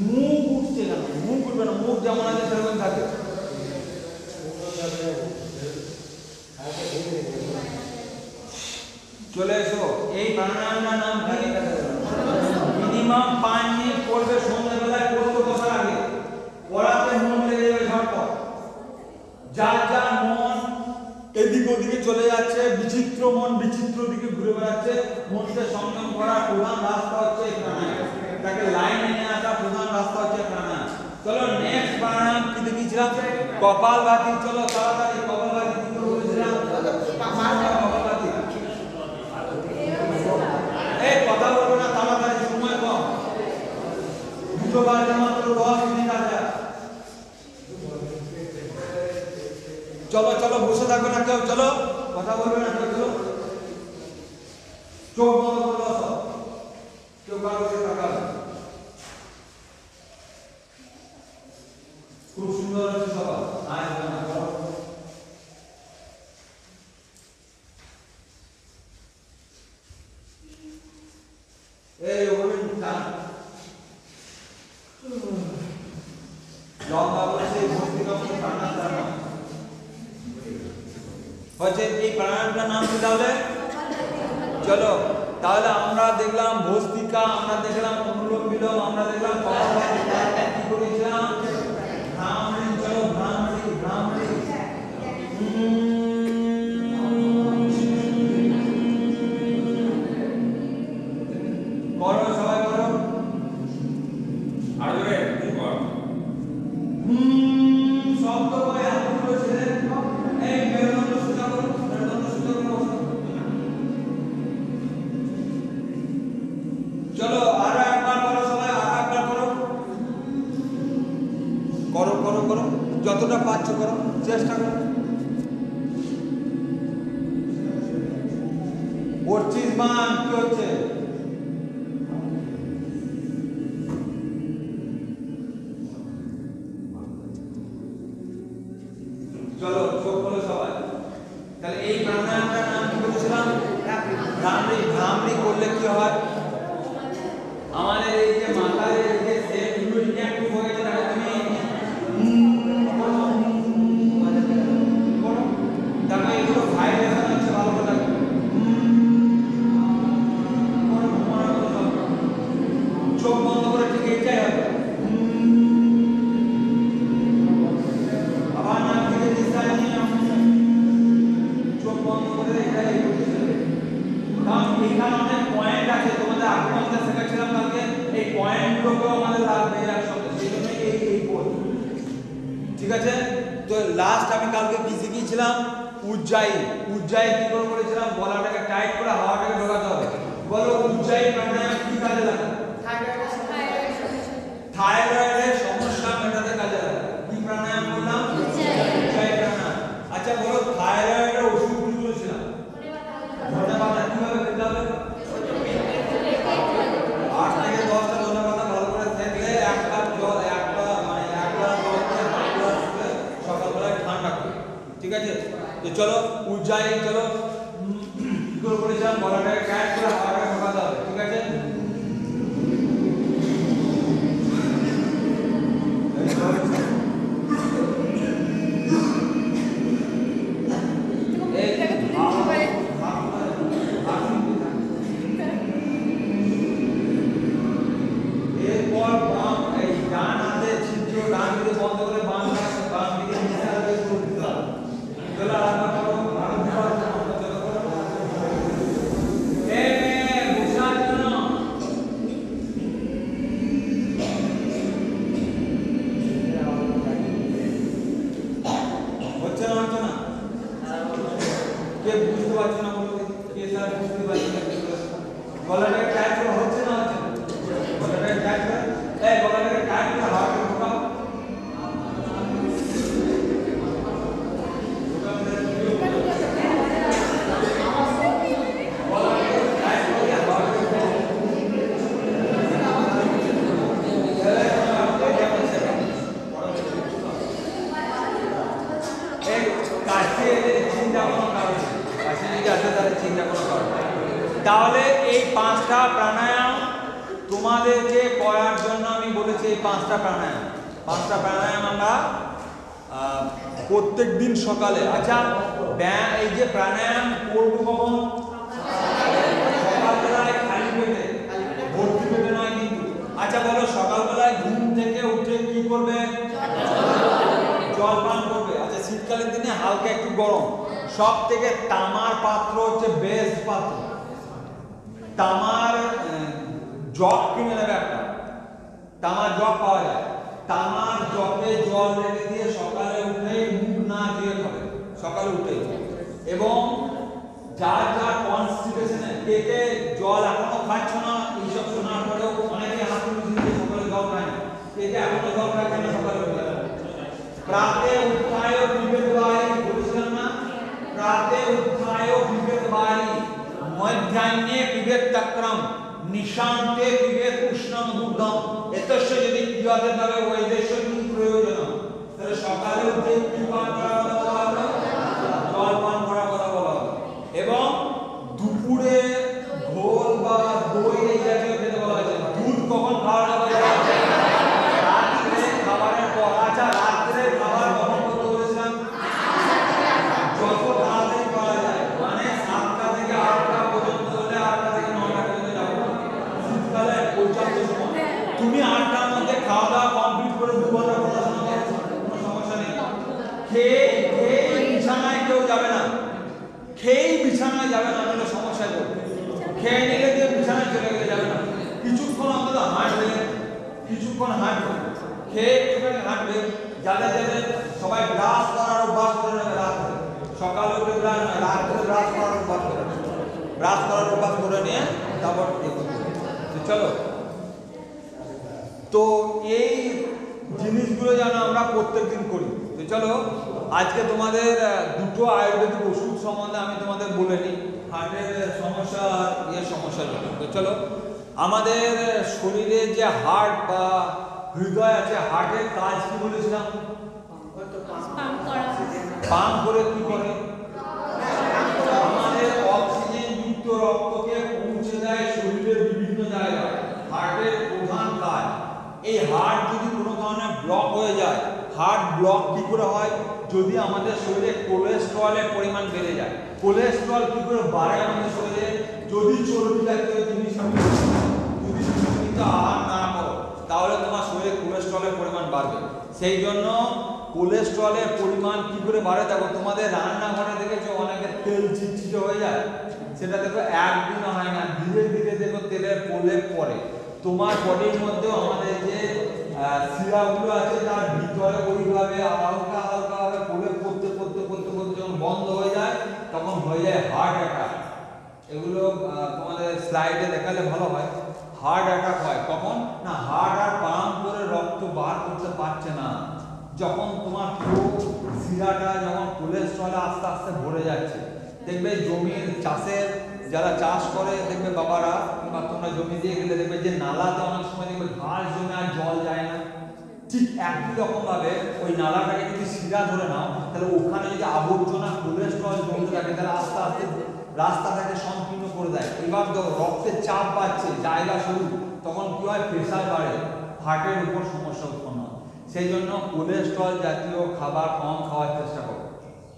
মুখ উঠছে কেন? মুখ উঠবে না, মুখ যেমন আছে সেরকম থাকে। চলে এসো। এই প্রাণায়ামটার নাম কি? মিনিমাম 5 মিনিট করবে, সন্ধ্যাবেলায় পড়তে বসার আগে। পড়াতে মন লেগে যাবে ঝটপট। যার যার মন এদিক ওদিকে চলে যাচ্ছে, বিচিত্র মন বিচিত্র দিকে ঘুরে বেড়াচ্ছে, মনকে সংযম করার প্রধান রাস্তা হচ্ছে এই প্রাণায়াম। তাকে লাইনে নিয়ে আসা প্রধান রাস্তা হচ্ছে প্রাণায়াম। চলো নেক্সট প্রাণায়াম কি দেখিয়েছিলাম? কপালভাতি। চলো তাড়াতাড়ি কপালভাতি কি করে বলেছিলাম? কপালভাতি। এই কথা বলবো না, তাড়াতাড়ি, সময় কম। দুটো বাজে মাত্র 10 মিনিট আছে। চলো চলো, বসে থাকবে না কেউ, চলো কথা বলবে না কেউ, চলো চোখ বন্ধ করে বসো, কেউ কারো দিকে তাকাবে। খুব সুন্দর হচ্ছে সবাই। আয় না করো। এই ওপেন টান লম্বা করে সেই ভস্ত্রিকা টানা টানা হচ্ছে। এই প্রাণায়ামটার নাম কি তাহলে? চলো তাহলে আমরা দেখলাম ভস্ত্রিকা, আমরা দেখলাম অনুলোম বিলোম, আমরা দেখলাম কপালভাতি। কি করেছিলাম? ভ্রামরি। চলো ভ্রামরি ভ্রামরি। করো সবাই করো। আর জোরে মুখ কর। শব্দ করে হাতগুলো ছেড়ে এই মেরুদণ্ড সোজা করো, মেরুদণ্ড সোজা করো। চলো আরো একবার করো সবাই, আরো একবার করো। করো করো করো, যতটা পারছো করো, চেষ্টা করো। 25 মান কি হচ্ছে? চলো চোখ খোলো সবাই। তাহলে এই প্রাণায়ামটার নাম কি বলেছিলাম? ভ্রামরি। ভ্রামরি করলে কি হয়? আমাদের এই যে মাথার এই যে সেলগুলো ইনঅ্যাক্টিভ হয়ে গেছে, তাহলে তুমি তারপরে এগুলো ভাইব্রেশন হচ্ছে, ভালো করে দুটোকেও আমাদের লাগবে একসাথে, সেই জন্য এই কোড। ঠিক আছে, তো লাস্ট আমি কালকে কি শিখিয়েছিলাম? উজ্জায়ী। উজ্জায়ী কি করে বলেছিলাম? গলাটাকে টাইট করে হাওয়াটাকে ঢোকাতে হবে। বলো উজ্জায়ী প্রাণায়াম কি কাজে লাগে? থাইরয়েডের সমস্যা মেটাতে কাজে লাগে। কি প্রাণায়াম বললাম? উজ্জায়ী প্রাণায়াম। আচ্ছা বলো থাইরয়েডের ওষুধ কি বলেছিলাম? ধনেপাতা। কিভাবে খেতে হবে? 8 থেকে 10টা ধনেপাতা ভালো করে থেতলে 1 কাপ জল, 1 গ্লাস জল দিয়ে হাফ গ্লাস করে সকালবেলায় ঠান্ডা করে। ঠিক আছে, তো চলো উজ্জায়ী, চলো কি করে বলেছিলাম? গলাটাকে টাইট করে হাওয়াটাকে ঢোকাতে হবে। ঠিক আছে, এরপর এই ডান হাতে ছিদ্র, ডান দিকে বন্ধ করে বাম দিকে নিচে হাতে শুরু দিতে হবে। চলো আরেকবার করো, আরেকবার চলো করো। বুঝতে পারছো না? হচ্ছে না, হচ্ছে না? কে বুঝতে পারছো না বলো দেখি? কে স্যার বুঝতে পারছো না? গলাটাকে টাইট করে হচ্ছে না, হচ্ছে না? গলাটাকে টাইট করে, এই গলাটাকে টাইট করে হাওয়াটাকে ঢোকাও। তাহলে এই 5টা প্রাণায়াম তোমাদেরকে করার জন্য আমি বলেছি। এই 5টা প্রাণায়াম আমরা প্রত্যেক দিন সকালে। আচ্ছা এই যে প্রাণায়াম করবো কখন? সকালবেলায়, খালি পেটে, ভর্তি পেটে নয় কিন্তু। আচ্ছা বলো সকালবেলায় ঘুম থেকে উঠে কি করবে? জল পান করবে। আচ্ছা শীতকালের দিনে হালকা একটু গরম, সব থেকে তামার পাত্র হচ্ছে বেস্ট পাত্র। তামার জগ কিনে নেবে একটা, তামার জগ পাওয়া যায়। তামার জগে জল রেখে দিয়ে সকালে উঠে মুখ না ধুয়ে খাবে সকালে উঠে। এবং যার যার কনস্টিপেশনে কে কে জল এখনো খাচ্ছ না, এইসব শোনার পরেও অনেকে হাত তুলে সকালে জল খায় না, কে কে এখনো জল খাচ্ছে না সকালে উঠে? প্রাতে উত্থায় বিবেক বাড়ি বলেছিলাম না? প্রাতে উত্থায় বিবেক বাড়ি, মধ্যাহ্নে বিবেক চক্রম, নিশান্তে বিবেক উষ্ণম দুগ্ধম, এতস্য যদি ক্রিয়াতে তবে বৈদেশ্য কি প্রয়োজন? তাহলে সকালে উঠে কি পান করার কথা বলা হলো? জল পান করার কথা বলা হলো। এবং দুপুরে ঘোল বা দই এই জাতীয় খেতে বলা হয়েছে। দুধ কখন খাওয়ার কথা বলা হয়েছে? রাত্রে খাবারের পর। আচ্ছা রাত্রে খাবার কখন করতে বলেছিলাম? যত তাড়াতাড়ি করা যায়, মানে 7টা থেকে 8টা পর্যন্ত হলে 8টা থেকে 9টা পর্যন্ত যাবো। শীতকালে পর্যাপ্ত সময়। তুমি 8টার মধ্যে খাওয়া দাওয়া কমপ্লিট করে 2 ঘন্টা পড়াশোনা করো, কোনো সমস্যা নেই। খেয়ে বিছানায় কেউ যাবে না, খেয়েই বিছানায় যাবে না, তাহলে সমস্যা করবে। খেয়ে নিলে দিয়ে বিছানায় চলে গেলে যাবে না, কিছুক্ষণ অন্তত হাঁটবে, কিছুক্ষণ হাঁটবে, খেয়ে একটুখানি হাঁটবে। যাদের যাদের সবাই ব্রাশ করার অভ্যাস করে নেবে রাত্রে, সকালে উঠে ব্রাশ নয়, রাত্রে ব্রাশ করার অভ্যাস করে নেবে। ব্রাশ করার অভ্যাস করে নিয়ে তারপর চলো। তো এই জিনিসগুলো যেন আমরা প্রত্যেকদিন করি। তো চলো আজকে তোমাদের 2টো আয়ুর্বেদিক ওষুধ সম্বন্ধে আমি তোমাদের বলে নিই, হার্টের সমস্যা আর সমস্যার জন্য। তো চলো, আমাদের শরীরে যে হার্ট বা হৃদয় আছে, হার্টের কাজ কি বলেছিলাম? পাম্প করে কি করে? আমাদের অক্সিজেন যুক্ত রক্তকে পৌঁছে দেয় শরীরের বিভিন্ন জায়গায়। হার্টের প্রধান কাজ। এই হার্ট যদি কোনো কারণে ব্লক হয়ে যায়, হার্ট ব্লক কি করে হয়? যদি আমাদের শরীরে কোলেস্টেরলের পরিমাণ বেড়ে যায়। কোলেস্টেরল কি করে বাড়ে আমাদের শরীরে? যদি চর্বি জাতীয় জিনিস যদি নিয়মিত আহার না করো, তাহলে তোমার শরীরে কোলেস্টেরলের পরিমাণ বাড়বে। সেই জন্য কোলেস্টেরলের পরিমাণ কি করে বাড়ে? দেখো তোমাদের রান্নাঘরে দেখেছো অনেকের তেল চিটচিটে হয়ে যায়, সেটা দেখো একদিন হয় না, ধীরে ধীরে দেখো তেলের প্রলেপ পড়ে। তো তোমার বডির মধ্যেও আমাদের যে শিরাগুলো আছে তার ভিতরে ওইভাবে হালকা হালকা ভাবে প্রবেশ করতে করতে করতে করতে যখন বন্ধ হয়ে যায় তখন হয়ে যায় হার্ট অ্যাটাক। এগুলো তোমাদের স্লাইডে দেখালে ভালো হয়। হার্ট অ্যাটাক হয় কখন না, হার্ট আর পাম্প করে রক্ত বার করতে পারছে না, যখন তোমার পুরো শিরাটা যখন কোলেস্ট্রলে আস্তে আস্তে ভরে যাচ্ছে। দেখবে জমির চাষের যারা চাষ করে দেখবে বাবারা, কিংবা তোমরা জমি দিয়ে গেলে দেখবে যে নালাতে অনেক সময় দেখবে ঘাস জমে আর জল যায় না, ঠিক একই রকম ভাবে ওই নালাটাকে যদি শিরা ধরে নাও তাহলে ওখানে যদি আবর্জনা কোলেস্ট্রল জমতে থাকে তাহলে আস্তে আস্তে রাস্তাটাকে সংকীর্ণ করে দেয়। এবার রক্তের চাপ বাড়ছে, জায়গা সরু, তখন কি হয়, প্রেশার বাড়ে, হার্টের উপর সমস্যা উৎপন্ন হয়। সেই জন্য কোলেস্ট্রল জাতীয় খাবার কম খাওয়ার চেষ্টা করো।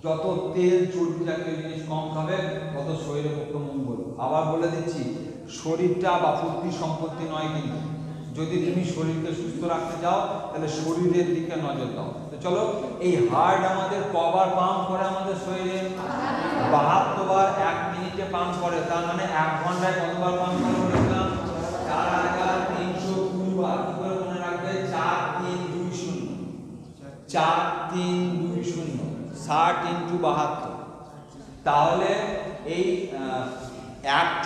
যত তেল চর্বি জাতীয় জিনিস কম খাবে তত শরীরের পক্ষে মঙ্গল। আবার বলে দিচ্ছি, শরীরটা বাপত্তি সম্পত্তি নয়, কিন্তু যদি তুমি শরীরকে সুস্থ রাখতে চাও তাহলে শরীরের দিকে নজর দাও। তো চলো, এই হার্ট আমাদের কবার পাম্প করে আমাদের শরীরে? 72 বার 1 মিনিটে পাম্প করে। তার মানে 1 ঘন্টায় কতবার পাম্প করে বলেছিলাম? 4320 বার। কি করে মনে রাখবে? 4320 4320 60 × 72। তাহলে এই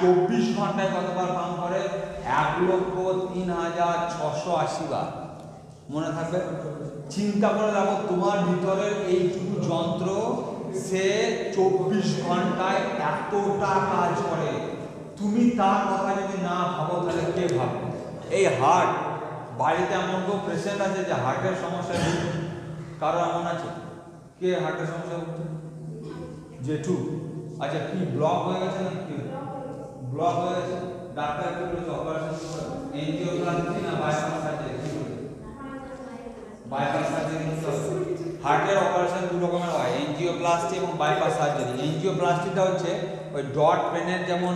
24 ঘন্টায় কতবার পাম্প করে? 1,03,680 বার। মনে থাকবে? চিন্তা করে দেখো, তোমার ভিতরের এইটুকু যন্ত্র সে 24 ঘন্টায় এতটা কাজ করে। তুমি তার কথা যদি না ভাবো তাহলে কে ভাববে? এই হার্ট, বাড়িতে এমন কেউ পেশেন্ট আছে যে হার্টের সমস্যা ভুগছে? কারো এমন আছে? কে হার্টের সমস্যা ভুগছে? জেঠু? আচ্ছা, কি ব্লক হয়ে গেছে না? কি ব্লক হয়ে গেছে? ডাক্তার কি বলেছে? অপারেশন করে? এনজিওপ্লাস্টি না বাইপাস সার্জারি? কি বলেছে? বাইপাস সার্জারি করতে হবে। হার্টের অপারেশন দু রকমের হয়, এনজিওপ্লাস্টি এবং বাইপাস সার্জারি। এনজিওপ্লাস্টিটা হচ্ছে ওই ডট পেনের যেমন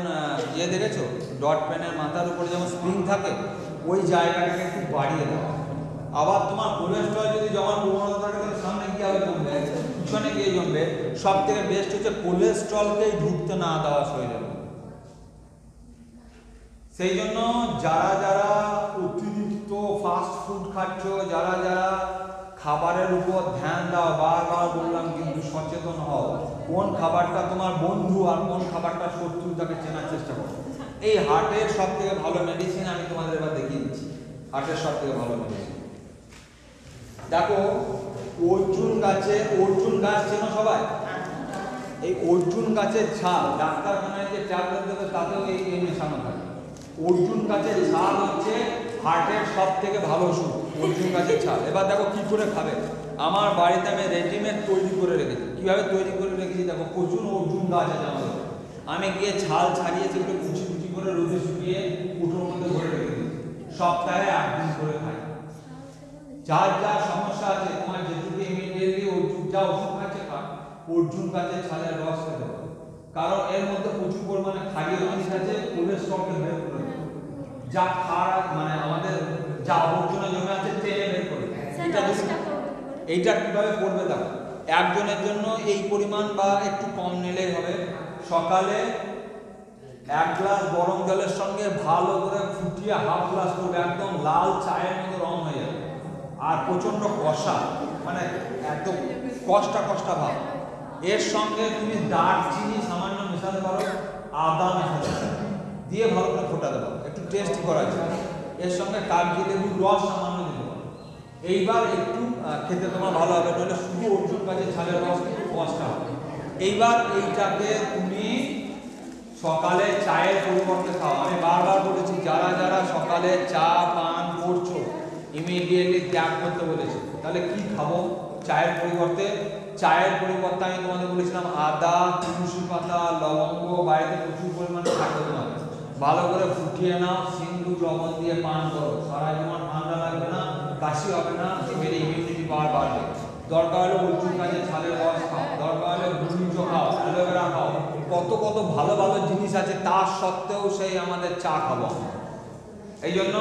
দেখেছো, ডট পেনের মাথার উপরে যেমন স্প্রিং থাকে, ওই জায়গাটাকে একটু বাড়িয়ে দেওয়া। আবার তোমার কোলেস্ট্রল যদি জমার প্রবণতা থাকে তাহলে সামনে গিয়ে আবার জমবে, পিছনে গিয়ে জমবে। সব থেকে বেস্ট হচ্ছে কোলেস্ট্রলকেই ঢুকতে না দেওয়া শরীরে। সেই জন্য যারা যারা অতিরিক্ত ফাস্ট ফুড খাচ্ছ, যারা যারা খাবারের উপর ধ্যান দাও, বারবার বললাম কিন্তু সচেতন হও। কোন খাবারটা তোমার বন্ধু আর কোন খাবারটা শত্রু, তাকে চেনার চেষ্টা করো। এই হার্টের সব থেকে ভালো মেডিসিন আমি তোমাদের এবার দেখিয়ে দিচ্ছি। হার্টের সব থেকে ভালো মেডিসিন দেখো, অর্জুন গাছ চেনো সবাই? এই অর্জুন গাছের ছাল, ডাক্তারখানায় যে ট্যাবলেট দেবে তাতেও এই মেশানো থাকে। অর্জুন গাছের ছাল হচ্ছে হার্টের সব থেকে ভালো ওষুধ, অর্জুন গাছের ছাল। এবার দেখো কি করে খাবে। আমার বাড়িতে আমি রেডিমেড তৈরি করে রেখেছি। কিভাবে তৈরি করে রেখেছি দেখো, প্রচুর অর্জুন গাছ আছে আমাদের। আমি গিয়ে ছাল ছাড়িয়ে সেগুলো কুচি কুচি করে রোদে শুকিয়ে কুটোর মধ্যে ভরে রেখে দিই। সপ্তাহে 1 দিন করে খাই। যার যা সমস্যা আছে, তোমার যেটুকু ইমিডিয়েটলি অর্জুন যা ওষুধ খাচ্ছে খা, অর্জুন গাছের ছালের রস খেতে হবে। কারণ এর মধ্যে প্রচুর পরিমাণে ক্ষারীয় জিনিস আছে, কোলেস্ট্রলকে বের করে দেবে। যা মানে আমাদের যা আবর্জনা জমে আছে টেনে বের করে। এইটা কিভাবে করবে দেখো, একজনের জন্য এই পরিমাণ বা একটু কম নিলেই হবে। সকালে 1 গ্লাস গরম জলের সঙ্গে ভালো করে ফুটিয়ে 1/2 গ্লাস করবে, একদম লাল চায়ের মতো রং হয়ে যাবে। আর প্রচন্ড কষা, মানে একদম কষ্টা ভাব। এর সঙ্গে তুমি দারচিনি সামান্য মেশাতে পারো, আদা মেশাতে পারো, দিয়ে ভালো করে ফোটাতে পারো, একটু টেস্ট করার জন্য। এর সঙ্গে কাগজি লেবুর রস সামান্য দিতে পারো। এইবার একটু খেতে তোমার ভালো হবে, নইলে শুধু অর্জুন গাছের ছালের রস কিন্তু কষ্টা হবে। এইবার এইটাকে তুমি সকালে চায়ের পরিবর্তে খাও। আমি বারবার বলেছি, যারা যারা সকালে চা পান করছো ইমিডিয়েটলি ত্যাগ করতে বলেছি। তাহলে কি খাবো চায়ের পরিবর্তে? চায়ের পরিবর্তে আমি তোমাদের বলেছিলাম আদা, তুলসী পাতা, লবঙ্গ বাড়িতে প্রচুর পরিমাণে থাকে তোমার। ভালো করে ফুটিয়ে নাও, সিন্দুর লবণ দিয়ে পান করো। সারা জীবন ঠান্ডা লাগবে না, কাশি হবে না, এর ইমিউনিটি পাওয়ার বাড়বে। দরকার হলে অর্জুন গাছের ছালের রস খাও, দরকার হলে গুড়িচো খাও, অ্যালোভেরা খাও, কত কত ভালো ভালো জিনিস আছে। তার সত্ত্বেও সেই আমাদের চা খাবো। এই জন্য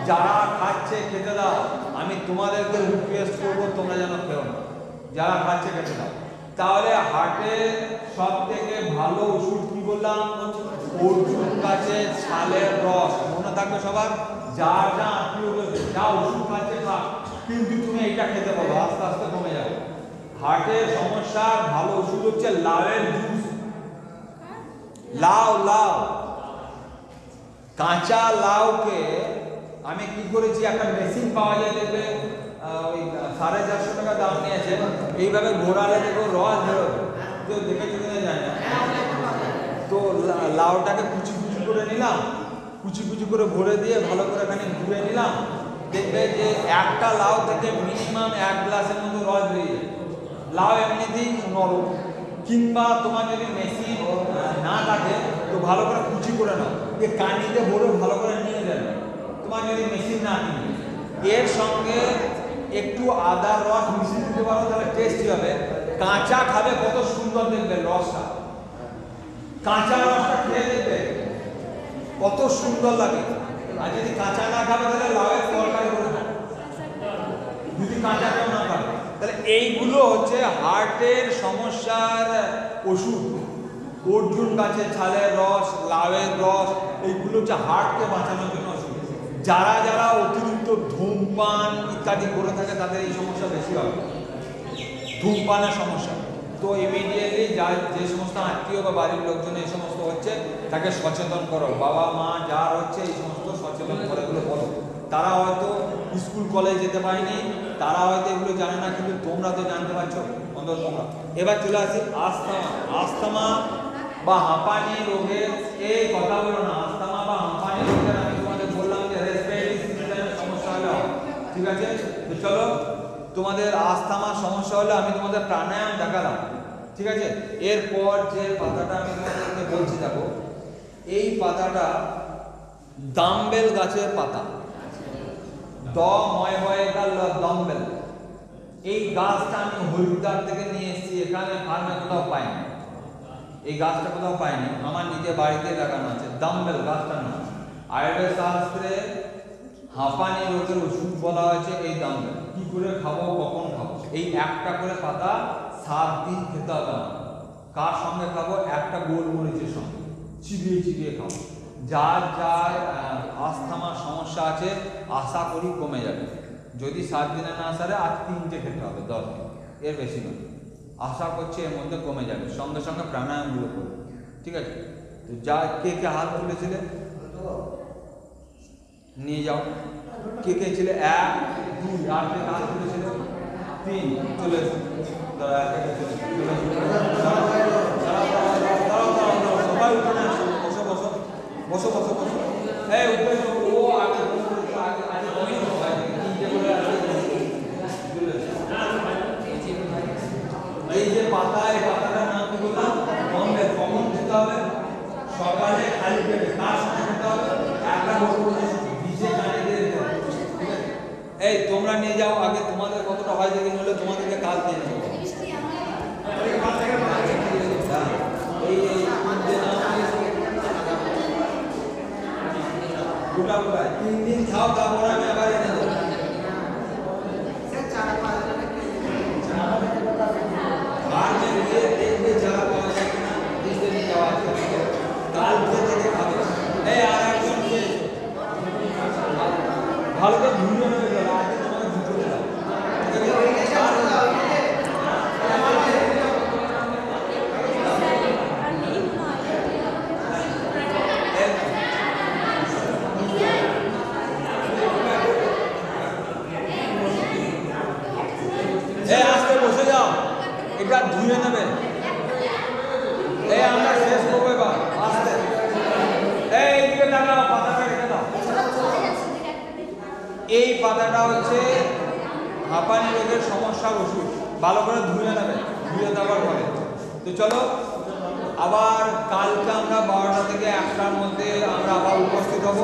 যারা খাচ্ছে খেতে দাও। আমি তোমাদেরকে রিকোয়েস্ট করবো তোমরা যেন খেও না, যারা খাচ্ছে খেতে দাও। তাহলে হার্টের সব থেকে ভালো ওষুধ কি বললাম? অর্জুন গাছের ছালের রস। মনে থাকবে সবার, যার যা আত্মীয় যা ওষুধ খাচ্ছে খাক, কিন্তু তুমি এইটা খেতে পারো, আস্তে আস্তে কমে যাবে। হার্টের সমস্যার ভালো ওষুধ হচ্ছে লাউয়ের জুস। লাউ লাউ কাঁচা লাউকে আমি কি করেছি, একটা মেশিন পাওয়া যায় দেখবে, ওই 450 টাকা দাম নিয়েছে, এইভাবে ঘোরালে দেখো রস বেরোবে, তো দেখেছি কিনা জানি না। তো লাউটাকে কুচি কুচি করে নিলাম, কুচি কুচি করে ভরে দিয়ে ভালো করে এখানে ঘুরে নিলাম, দেখবে যে একটা লাউ থেকে মিনিমাম 1 গ্লাসের মতো রস বেরিয়ে যায়। লাউ এমনিতেই নরম, কিংবা তোমার যদি মেশিন না থাকে তো ভালো করে কুচি করে নাও, যে কানিতে ভরে ভালো করে নিয়ে যাবে তোমার যদি মেশিন না কিনে। এর সঙ্গে একটু আদার রস মিশিয়ে দিতে পারো, তাহলে টেস্টি হবে। কাঁচা খাবে কত সুন্দর দেখবে রসটা, কাঁচা রসটা খেয়ে দেখবে কত সুন্দর লাগে। আর যদি কাঁচা না খাবে তাহলে লাউয়ের তরকারি করে খাবে, যদি কাঁচা কেউ না খাবে। তাহলে এইগুলো হচ্ছে হার্টের সমস্যার ওষুধ। অর্জুন গাছের ছালের রস, লাউয়ের রস, এইগুলো হচ্ছে হার্টকে বাঁচানোর জন্য ওষুধ। যারা যারা অতিরিক্ত ধূমপান ইত্যাদি করে থাকে তাদের এই সমস্যা বেশি হবে, ধূমপানের সমস্যা। তো ইমিডিয়েটলি যে সমস্ত আত্মীয় বা বাড়ির লোকজন এই সমস্ত হচ্ছে তাকে সচেতন করো, বাবা মা যার হচ্ছে এই সমস্ত সচেতন করে এগুলো বলো। তারা হয়তো স্কুল কলেজ যেতে পারেনি, তারা হয়তো এগুলো জানে না, কিন্তু তোমরা তো জানতে পারছো অন্তত তোমরা। এবার চলে আসি আস্থামা। আস্থামা বা হাঁপানি রোগের, এই কথা বলো না, আস্থামা বা হাঁপানি রোগের আমি তোমাদের বললাম যে রেসপিরেটরি সিস্টেমের সমস্যা হলে হয়, ঠিক আছে? তো চলো, তোমাদের আস্থামার সমস্যা হলে আমি তোমাদের প্রাণায়াম দেখালাম, ঠিক আছে? এরপর যে পাতাটা আমি তোমাদেরকে বলছি দেখো, এই পাতাটা দাম্বেল গাছের পাতা, দাম্বেল। এই গাছটা আমি হরিদ্বার থেকে নিয়ে এসেছি, এখানে ফার্মে কোথাও পাইনি, এই গাছটা কোথাও পাইনি, আমার নিজের বাড়িতে লাগানো আছে। দাম্বেল গাছটার নাম। আয়ুর্বেদ শাস্ত্রে হাঁপানি রোগের ওষুধ বলা হয়েছে এই দাম্বেল। কি করে খাবো, কখন খাবো? এই একটা করে পাতা 7 দিন খেতে হবে আমার। কার সঙ্গে খাবো? একটা গোলমরিচের সঙ্গে চিবিয়ে চিবিয়ে খাবো। যার যার আস্থামার সমস্যা আছে আশা করি কমে যাবে। যদি 7 দিনে না সারে আর 3টে খেতে হবে, 10 দিন, এর বেশি নয়। আশা করছি এর মধ্যে কমে যাবে, সঙ্গে সঙ্গে প্রাণায়ামগুলো করবে, ঠিক আছে? তো যা কে কে হাত তুলেছিলে নিয়ে যাও। কে কে ছিলে? 1 2 আর কে হাত তুলেছিলে? 3 চলে এসো। সবাই উঠে না, বসো বসো বসো বসো বসো। এই উঠে ও আগে এই যে পাতা, এই পাতাটার নাম কি বললাম? দাম্বেল। কখন খেতে হবে? সকালে খালি পেটে। কার সঙ্গে খেতে হবে? একটা ভিজে কানে দিয়ে দিতে হবে, ঠিক আছে? এই তোমরা নিয়ে যাও আগে, তোমাদের কতটা হয় দেখি, নইলে তোমাদেরকে কাল দিয়ে নেবো। গোটা গোটা 3 দিন খাও, তারপর আমি আবার এনে দেবো। ভালো করে ধুয়ে নেবে, আগে তোমাকে ধুতে দাও। আস্তে বসে যাও, এটা ধুয়ে নেবে। এই আমরা শেষ করবো এবার, আস্তে। এইদিকে দাঁড়াও, পাতাটা রেখে দাও। এই পাতাটা হচ্ছে হাঁপানি রোগের সমস্যার ওষুধ। ভালো করে ধুয়ে নেবে, ধুয়ে দেওয়ার পরে। তো চলো, আবার কালকে আমরা 12টা থেকে 1টার মধ্যে আমরা আবার উপস্থিত হব।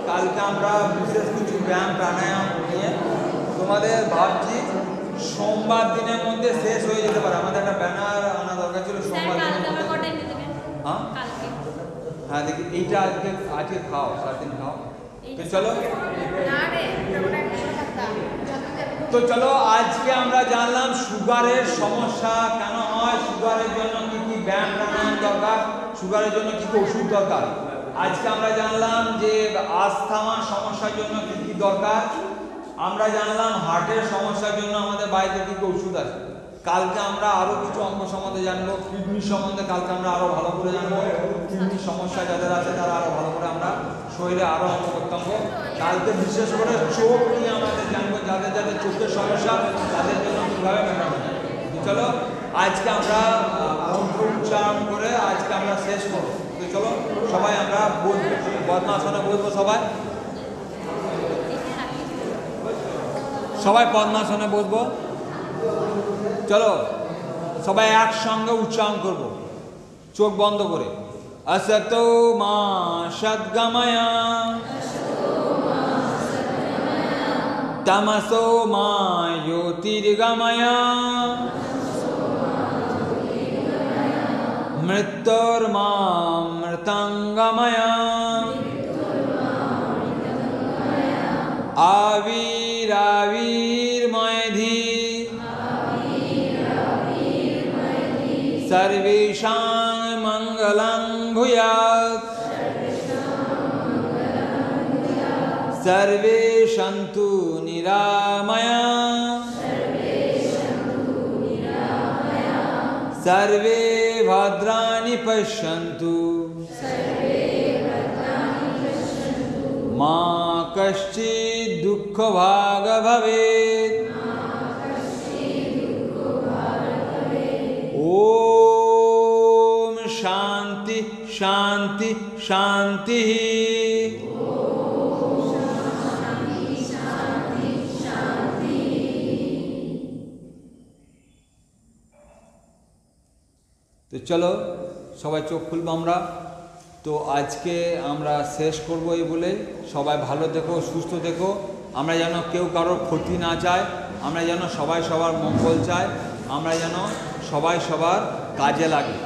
কালকে আমরা বিশেষ কিছু ব্যায়াম প্রাণায়াম নিয়ে তোমাদের ভাবছি সোমবার দিনের মধ্যে শেষ হয়ে যেতে পারে। আমাদের একটা ব্যানার আনা দরকার ছিল সোমবার দিনের মধ্যে। হ্যাঁ হ্যাঁ, দেখি এইটা আজকে খাও, 7 দিন খাও। তো চলো, তো চলো, আজকে আমরা জানলাম সুগারের সমস্যা কেন হয়, সুগারের জন্য কি কি ব্যায়াম প্রাণায়াম দরকার, সুগারের জন্য কি কি ওষুধ দরকার। আজকে আমরা জানলাম যে আস্থামার সমস্যার জন্য কি কি দরকার। আমরা জানলাম হার্টের সমস্যার জন্য আমাদের বাড়িতে কি কি ওষুধ আছে। কালকে আমরা আরো কিছু অঙ্গ সম্বন্ধে জানবো, কিডনি সম্বন্ধে কালকে আমরা আরো ভালো করে জানবো। কিডনির সমস্যা যাদের আছে তারা আরো ভালো করে আমরা শরীরে আরো অঙ্গ প্রত্যঙ্গ। কালকে বিশেষ করে চোখ নিয়ে আমাদের জানবো, যাদের যাদের চোখের সমস্যা তাদের জন্য কীভাবে মেটানো যায়। তো চলো আজকে আমরা মন্ত্র উচ্চারণ করে আজকে আমরা শেষ করবো। তো চলো সবাই আমরা বসবো, পদ্মাসনে বসবো, সবাই পদ্মাসনে বসবো। চলো সবাই একসঙ্গে উচ্চারণ করব, চোখ বন্ধ করে। असतो मा सद्गमय तमसो मा ज्योतिर्गमय मृत्योर्मा मृतंगमय आविर्मयधि सर्वेषां मंगलं भूयात् सर्वे सन्तु निरामयाः सर्वे भद्राणि पश्यन्तु मा कश्चित् दुःखभाग् भवेत्। ओम शांति शांति शांति। তো চলো সবাই চোখ খুলবো আমরা। তো আজকে আমরা শেষ করবো এই বলে, সবাই ভালো থেকো, সুস্থ থেকো। আমরা যেন কেউ কারোর ক্ষতি না চায়, আমরা যেন সবাই সবার মঙ্গল চাই, আমরা যেন সবাই সবার কাজে লাগে।